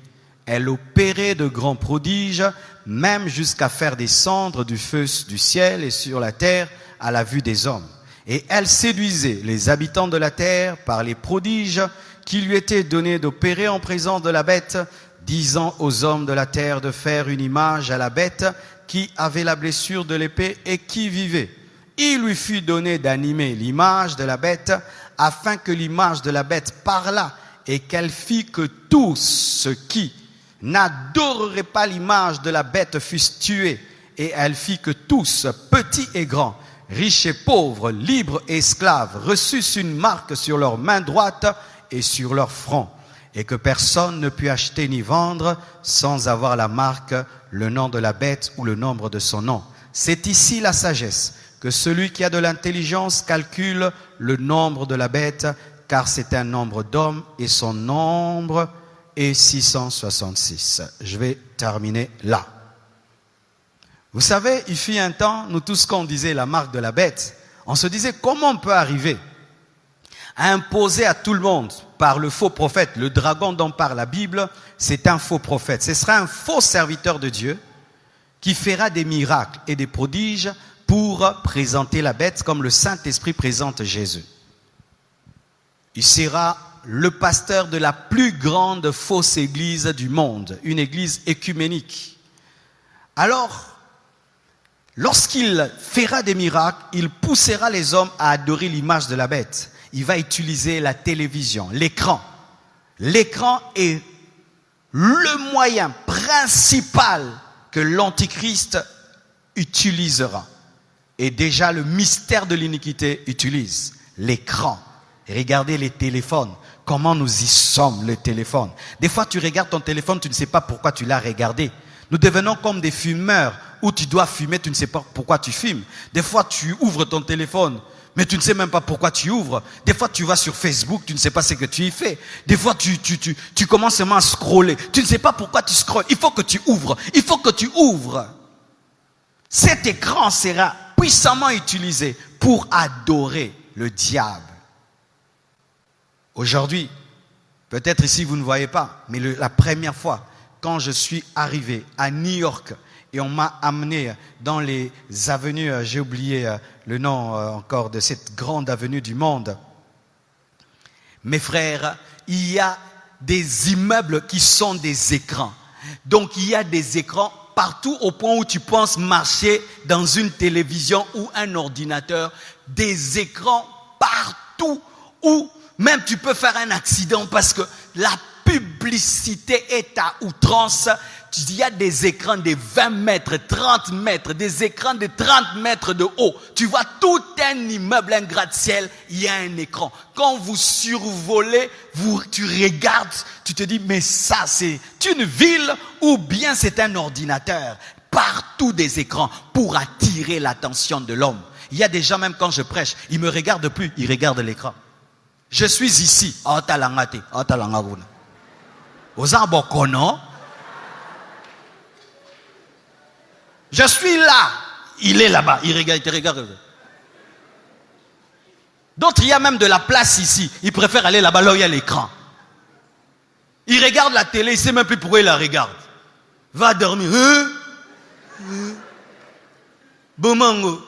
Speaker 2: Elle opérait de grands prodiges, même jusqu'à faire descendre du feu du ciel et sur la terre à la vue des hommes. Et elle séduisait les habitants de la terre par les prodiges qui lui étaient donnés d'opérer en présence de la bête, disant aux hommes de la terre de faire une image à la bête qui avait la blessure de l'épée et qui vivait. Il lui fut donné d'animer l'image de la bête, afin que l'image de la bête parlât, et qu'elle fit que tous ceux qui n'adoreraient pas l'image de la bête fussent tués. Et elle fit que tous, petits et grands, riches et pauvres, libres et esclaves, reçussent une marque sur leur main droite et sur leur front, et que personne ne put acheter ni vendre sans avoir la marque, le nom de la bête ou le nombre de son nom. C'est ici la sagesse, que celui qui a de l'intelligence calcule le nombre de la bête, car c'est un nombre d'hommes et son nombre est 666. Je vais terminer là. Vous savez, il fut un temps, nous tous quand on disait la marque de la bête, on se disait comment on peut arriver à imposer à tout le monde par le faux prophète. Le dragon dont parle la Bible, c'est un faux prophète. Ce sera un faux serviteur de Dieu qui fera des miracles et des prodiges pour présenter la bête comme le Saint-Esprit présente Jésus. Il sera le pasteur de la plus grande fausse église du monde, une église écuménique. Alors, lorsqu'il fera des miracles, il poussera les hommes à adorer l'image de la bête. Il va utiliser la télévision, l'écran. L'écran est le moyen principal que l'Antichrist utilisera. Et déjà le mystère de l'iniquité utilise l'écran. Regardez les téléphones. Comment nous y sommes, le téléphone. Des fois, tu regardes ton téléphone, tu ne sais pas pourquoi tu l'as regardé. Nous devenons comme des fumeurs où tu dois fumer, tu ne sais pas pourquoi tu fumes. Des fois, tu ouvres ton téléphone, mais tu ne sais même pas pourquoi tu ouvres. Des fois, tu vas sur Facebook, tu ne sais pas ce que tu y fais. Des fois, tu commences seulement à scroller. Tu ne sais pas pourquoi tu scrolles. Il faut que tu ouvres. Il faut que tu ouvres. Cet écran sera puissamment utilisé pour adorer le diable. Aujourd'hui, peut-être ici vous ne voyez pas, mais la première fois, quand je suis arrivé à New York et on m'a amené dans les avenues, j'ai oublié le nom encore de cette grande avenue du monde. Mes frères, il y a des immeubles qui sont des écrans. Donc il y a des écrans partout au point où tu penses marcher dans une télévision ou un ordinateur. Des écrans partout où même tu peux faire un accident parce que la publicité est à outrance. Il y a des écrans de 20 mètres, 30 mètres, des écrans de 30 mètres de haut. Tu vois tout un immeuble, un gratte-ciel, il y a un écran. Quand vous survolez, tu regardes, tu te dis, mais ça c'est une ville ou bien c'est un ordinateur. Partout des écrans pour attirer l'attention de l'homme. Il y a des gens, même quand je prêche, ils ne me regardent plus, ils regardent l'écran. Je suis ici. Je suis là. Il est là-bas. Il regarde, il te regarde. D'autres, il y a même de la place ici. Ils préfèrent aller là-bas, là où il y a l'écran. Il regarde la télé, il ne sait même plus pourquoi il la regarde. Va dormir. Bomango.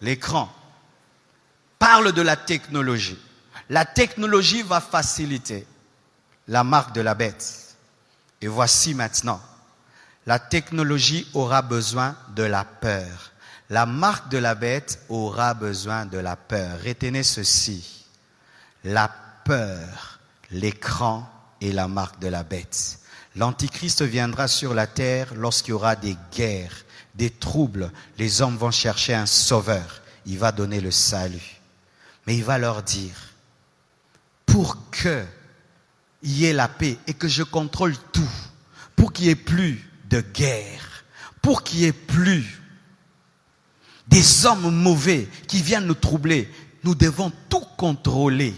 Speaker 2: L'écran parle de la technologie. La technologie va faciliter la marque de la bête. Et voici maintenant, la technologie aura besoin de la peur. La marque de la bête aura besoin de la peur. Retenez ceci, la peur, l'écran et la marque de la bête. L'Antichrist viendra sur la terre lorsqu'il y aura des guerres, des troubles. Les hommes vont chercher un sauveur. Il va donner le salut. Mais il va leur dire, pour qu'il y ait la paix et que je contrôle tout, pour qu'il n'y ait plus de guerre, pour qu'il n'y ait plus des hommes mauvais qui viennent nous troubler, nous devons tout contrôler.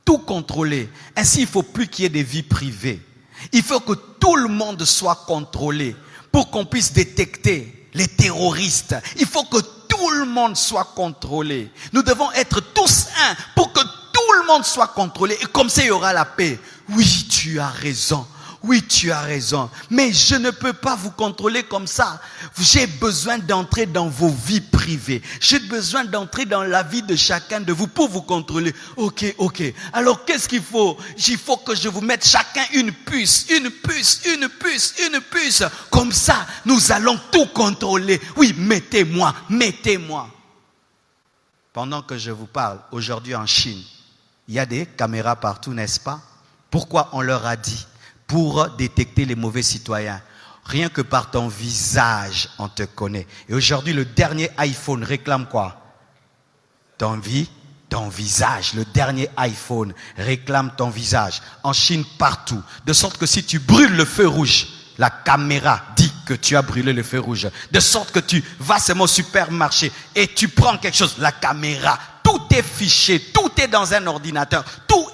Speaker 2: Tout contrôler. Ainsi, il ne faut plus qu'il y ait des vies privées. Il faut que tout le monde soit contrôlé pour qu'on puisse détecter les terroristes. Il faut que tout le monde soit contrôlé. Nous devons être tous un pour que tout le monde soit contrôlé. Et comme ça, il y aura la paix. Oui, tu as raison. Oui, tu as raison. Mais je ne peux pas vous contrôler comme ça. J'ai besoin d'entrer dans vos vies privées. J'ai besoin d'entrer dans la vie de chacun de vous pour vous contrôler. Ok. Alors, qu'est-ce qu'il faut? Il faut que je vous mette chacun une puce. Comme ça, nous allons tout contrôler. Oui, mettez-moi. Pendant que je vous parle, aujourd'hui en Chine, il y a des caméras partout, n'est-ce pas? Pourquoi on leur a dit? Pour détecter les mauvais citoyens. Rien que par ton visage, on te connaît. Et aujourd'hui, le dernier iPhone réclame quoi? Ton visage. Le dernier iPhone réclame ton visage. En Chine, partout. De sorte que si tu brûles le feu rouge, la caméra dit que tu as brûlé le feu rouge. De sorte que tu vas seulement au supermarché et tu prends quelque chose, la caméra, tout est fiché, tout est dans un ordinateur,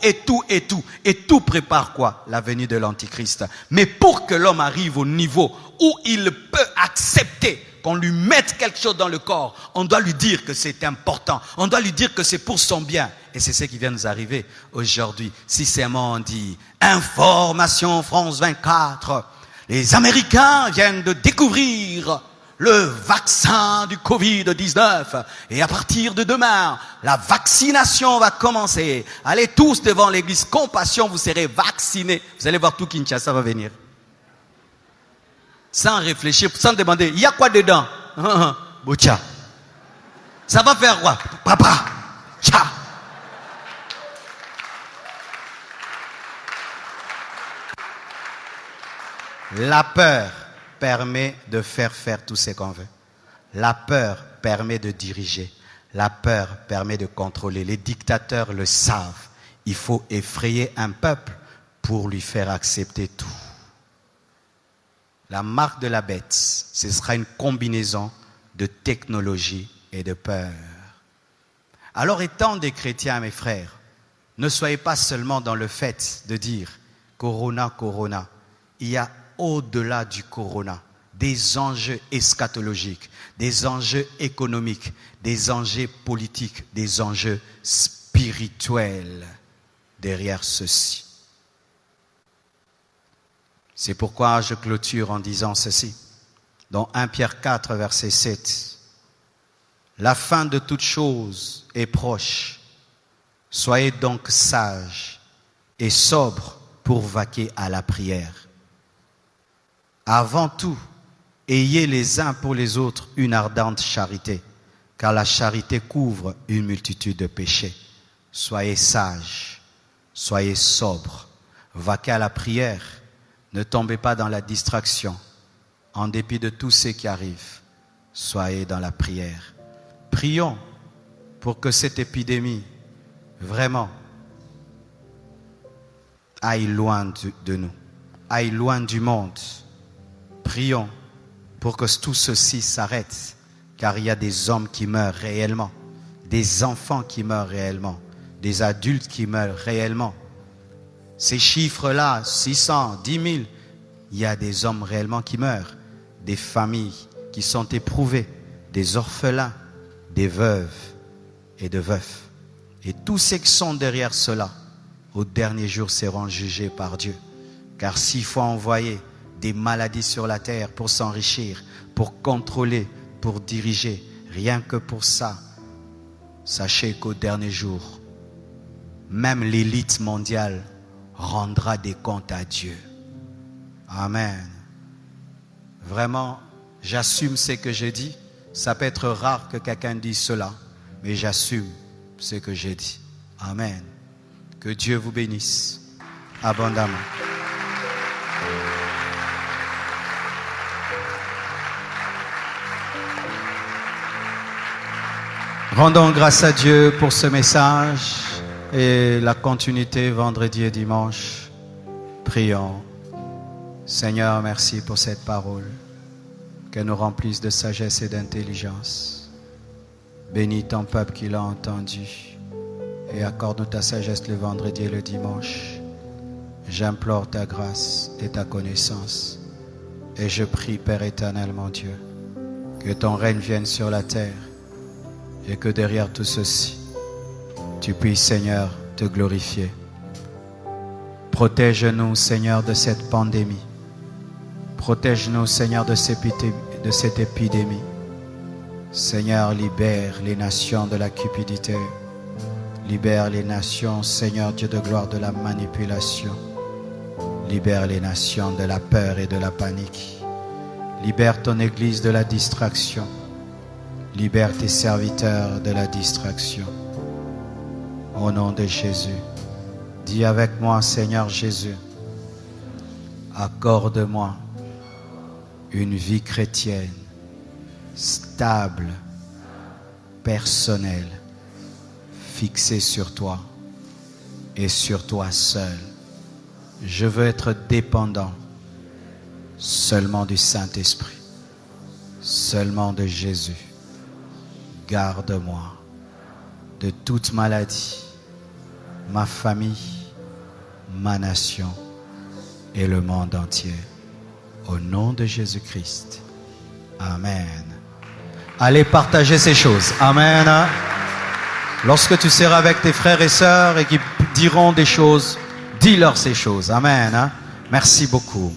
Speaker 2: et tout prépare quoi? La venue de l'Antichrist. Mais pour que l'homme arrive au niveau où il peut accepter qu'on lui mette quelque chose dans le corps, on doit lui dire que c'est important, on doit lui dire que c'est pour son bien. Et c'est ce qui vient nous arriver aujourd'hui. Si seulement on dit Information France 24, les Américains viennent de découvrir le vaccin du Covid-19. Et à partir de demain, la vaccination va commencer. Allez tous devant l'église Compassion, vous serez vaccinés. Vous allez voir tout Kinshasa va venir. Sans réfléchir, sans demander, il y a quoi dedans? Bocha. Ça va faire quoi? Papa. Tcha. La peur permet de faire tout ce qu'on veut. La peur permet de diriger. La peur permet de contrôler. Les dictateurs le savent. Il faut effrayer un peuple pour lui faire accepter tout. La marque de la bête, ce sera une combinaison de technologie et de peur. Alors, étant des chrétiens, mes frères, ne soyez pas seulement dans le fait de dire « Corona, Corona ». Il y a au-delà du Corona des enjeux eschatologiques, des enjeux économiques, des enjeux politiques, des enjeux spirituels derrière ceci. C'est pourquoi je clôture en disant ceci. Dans 1 Pierre 4, verset 7. La fin de toute chose est proche. Soyez donc sages et sobres pour vaquer à la prière. Avant tout, ayez les uns pour les autres une ardente charité, car la charité couvre une multitude de péchés. Soyez sages, soyez sobres, vaquez à la prière, ne tombez pas dans la distraction. En dépit de tout ce qui arrive, soyez dans la prière. Prions pour que cette épidémie, vraiment, aille loin de nous, aille loin du monde. Prions pour que tout ceci s'arrête, car il y a des hommes qui meurent réellement, des enfants qui meurent réellement, des adultes qui meurent réellement. Ces chiffres-là, 600, 10 000, il y a des hommes réellement qui meurent, des familles qui sont éprouvées, des orphelins, des veuves et de veufs. Et tous ceux qui sont derrière cela, au dernier jour, seront jugés par Dieu. Car s'il faut envoyer des maladies sur la terre pour s'enrichir, pour contrôler, pour diriger, rien que pour ça, sachez qu'au dernier jour, même l'élite mondiale rendra des comptes à Dieu. Amen. Vraiment, j'assume ce que j'ai dit. Ça peut être rare que quelqu'un dise cela, mais j'assume ce que j'ai dit. Amen. Que Dieu vous bénisse abondamment. Rendons grâce à Dieu pour ce message et la continuité vendredi et dimanche. Prions. Seigneur, merci pour cette parole. Qu'elle nous remplisse de sagesse et d'intelligence. Bénis ton peuple qui l'a entendu et accorde-nous ta sagesse le vendredi et le dimanche. J'implore ta grâce et ta connaissance. Et je prie, Père éternel, mon Dieu, que ton règne vienne sur la terre et que derrière tout ceci, tu puisses, Seigneur, te glorifier. Protège-nous, Seigneur, de cette pandémie. Protège-nous, Seigneur, de cette épidémie. Seigneur, libère les nations de la cupidité. Libère les nations, Seigneur, Dieu de gloire, de la manipulation. Libère les nations de la peur et de la panique. Libère ton Église de la distraction. Libère tes serviteurs de la distraction. Au nom de Jésus, dis avec moi, Seigneur Jésus, accorde-moi une vie chrétienne, stable, personnelle, fixée sur toi et sur toi seul. Je veux être dépendant seulement du Saint-Esprit, seulement de Jésus. Garde-moi de toute maladie, ma famille, ma nation et le monde entier. Au nom de Jésus-Christ. Amen. Allez partager ces choses. Amen. Lorsque tu seras avec tes frères et sœurs et qui diront des choses, dis-leur ces choses. Amen. Merci beaucoup.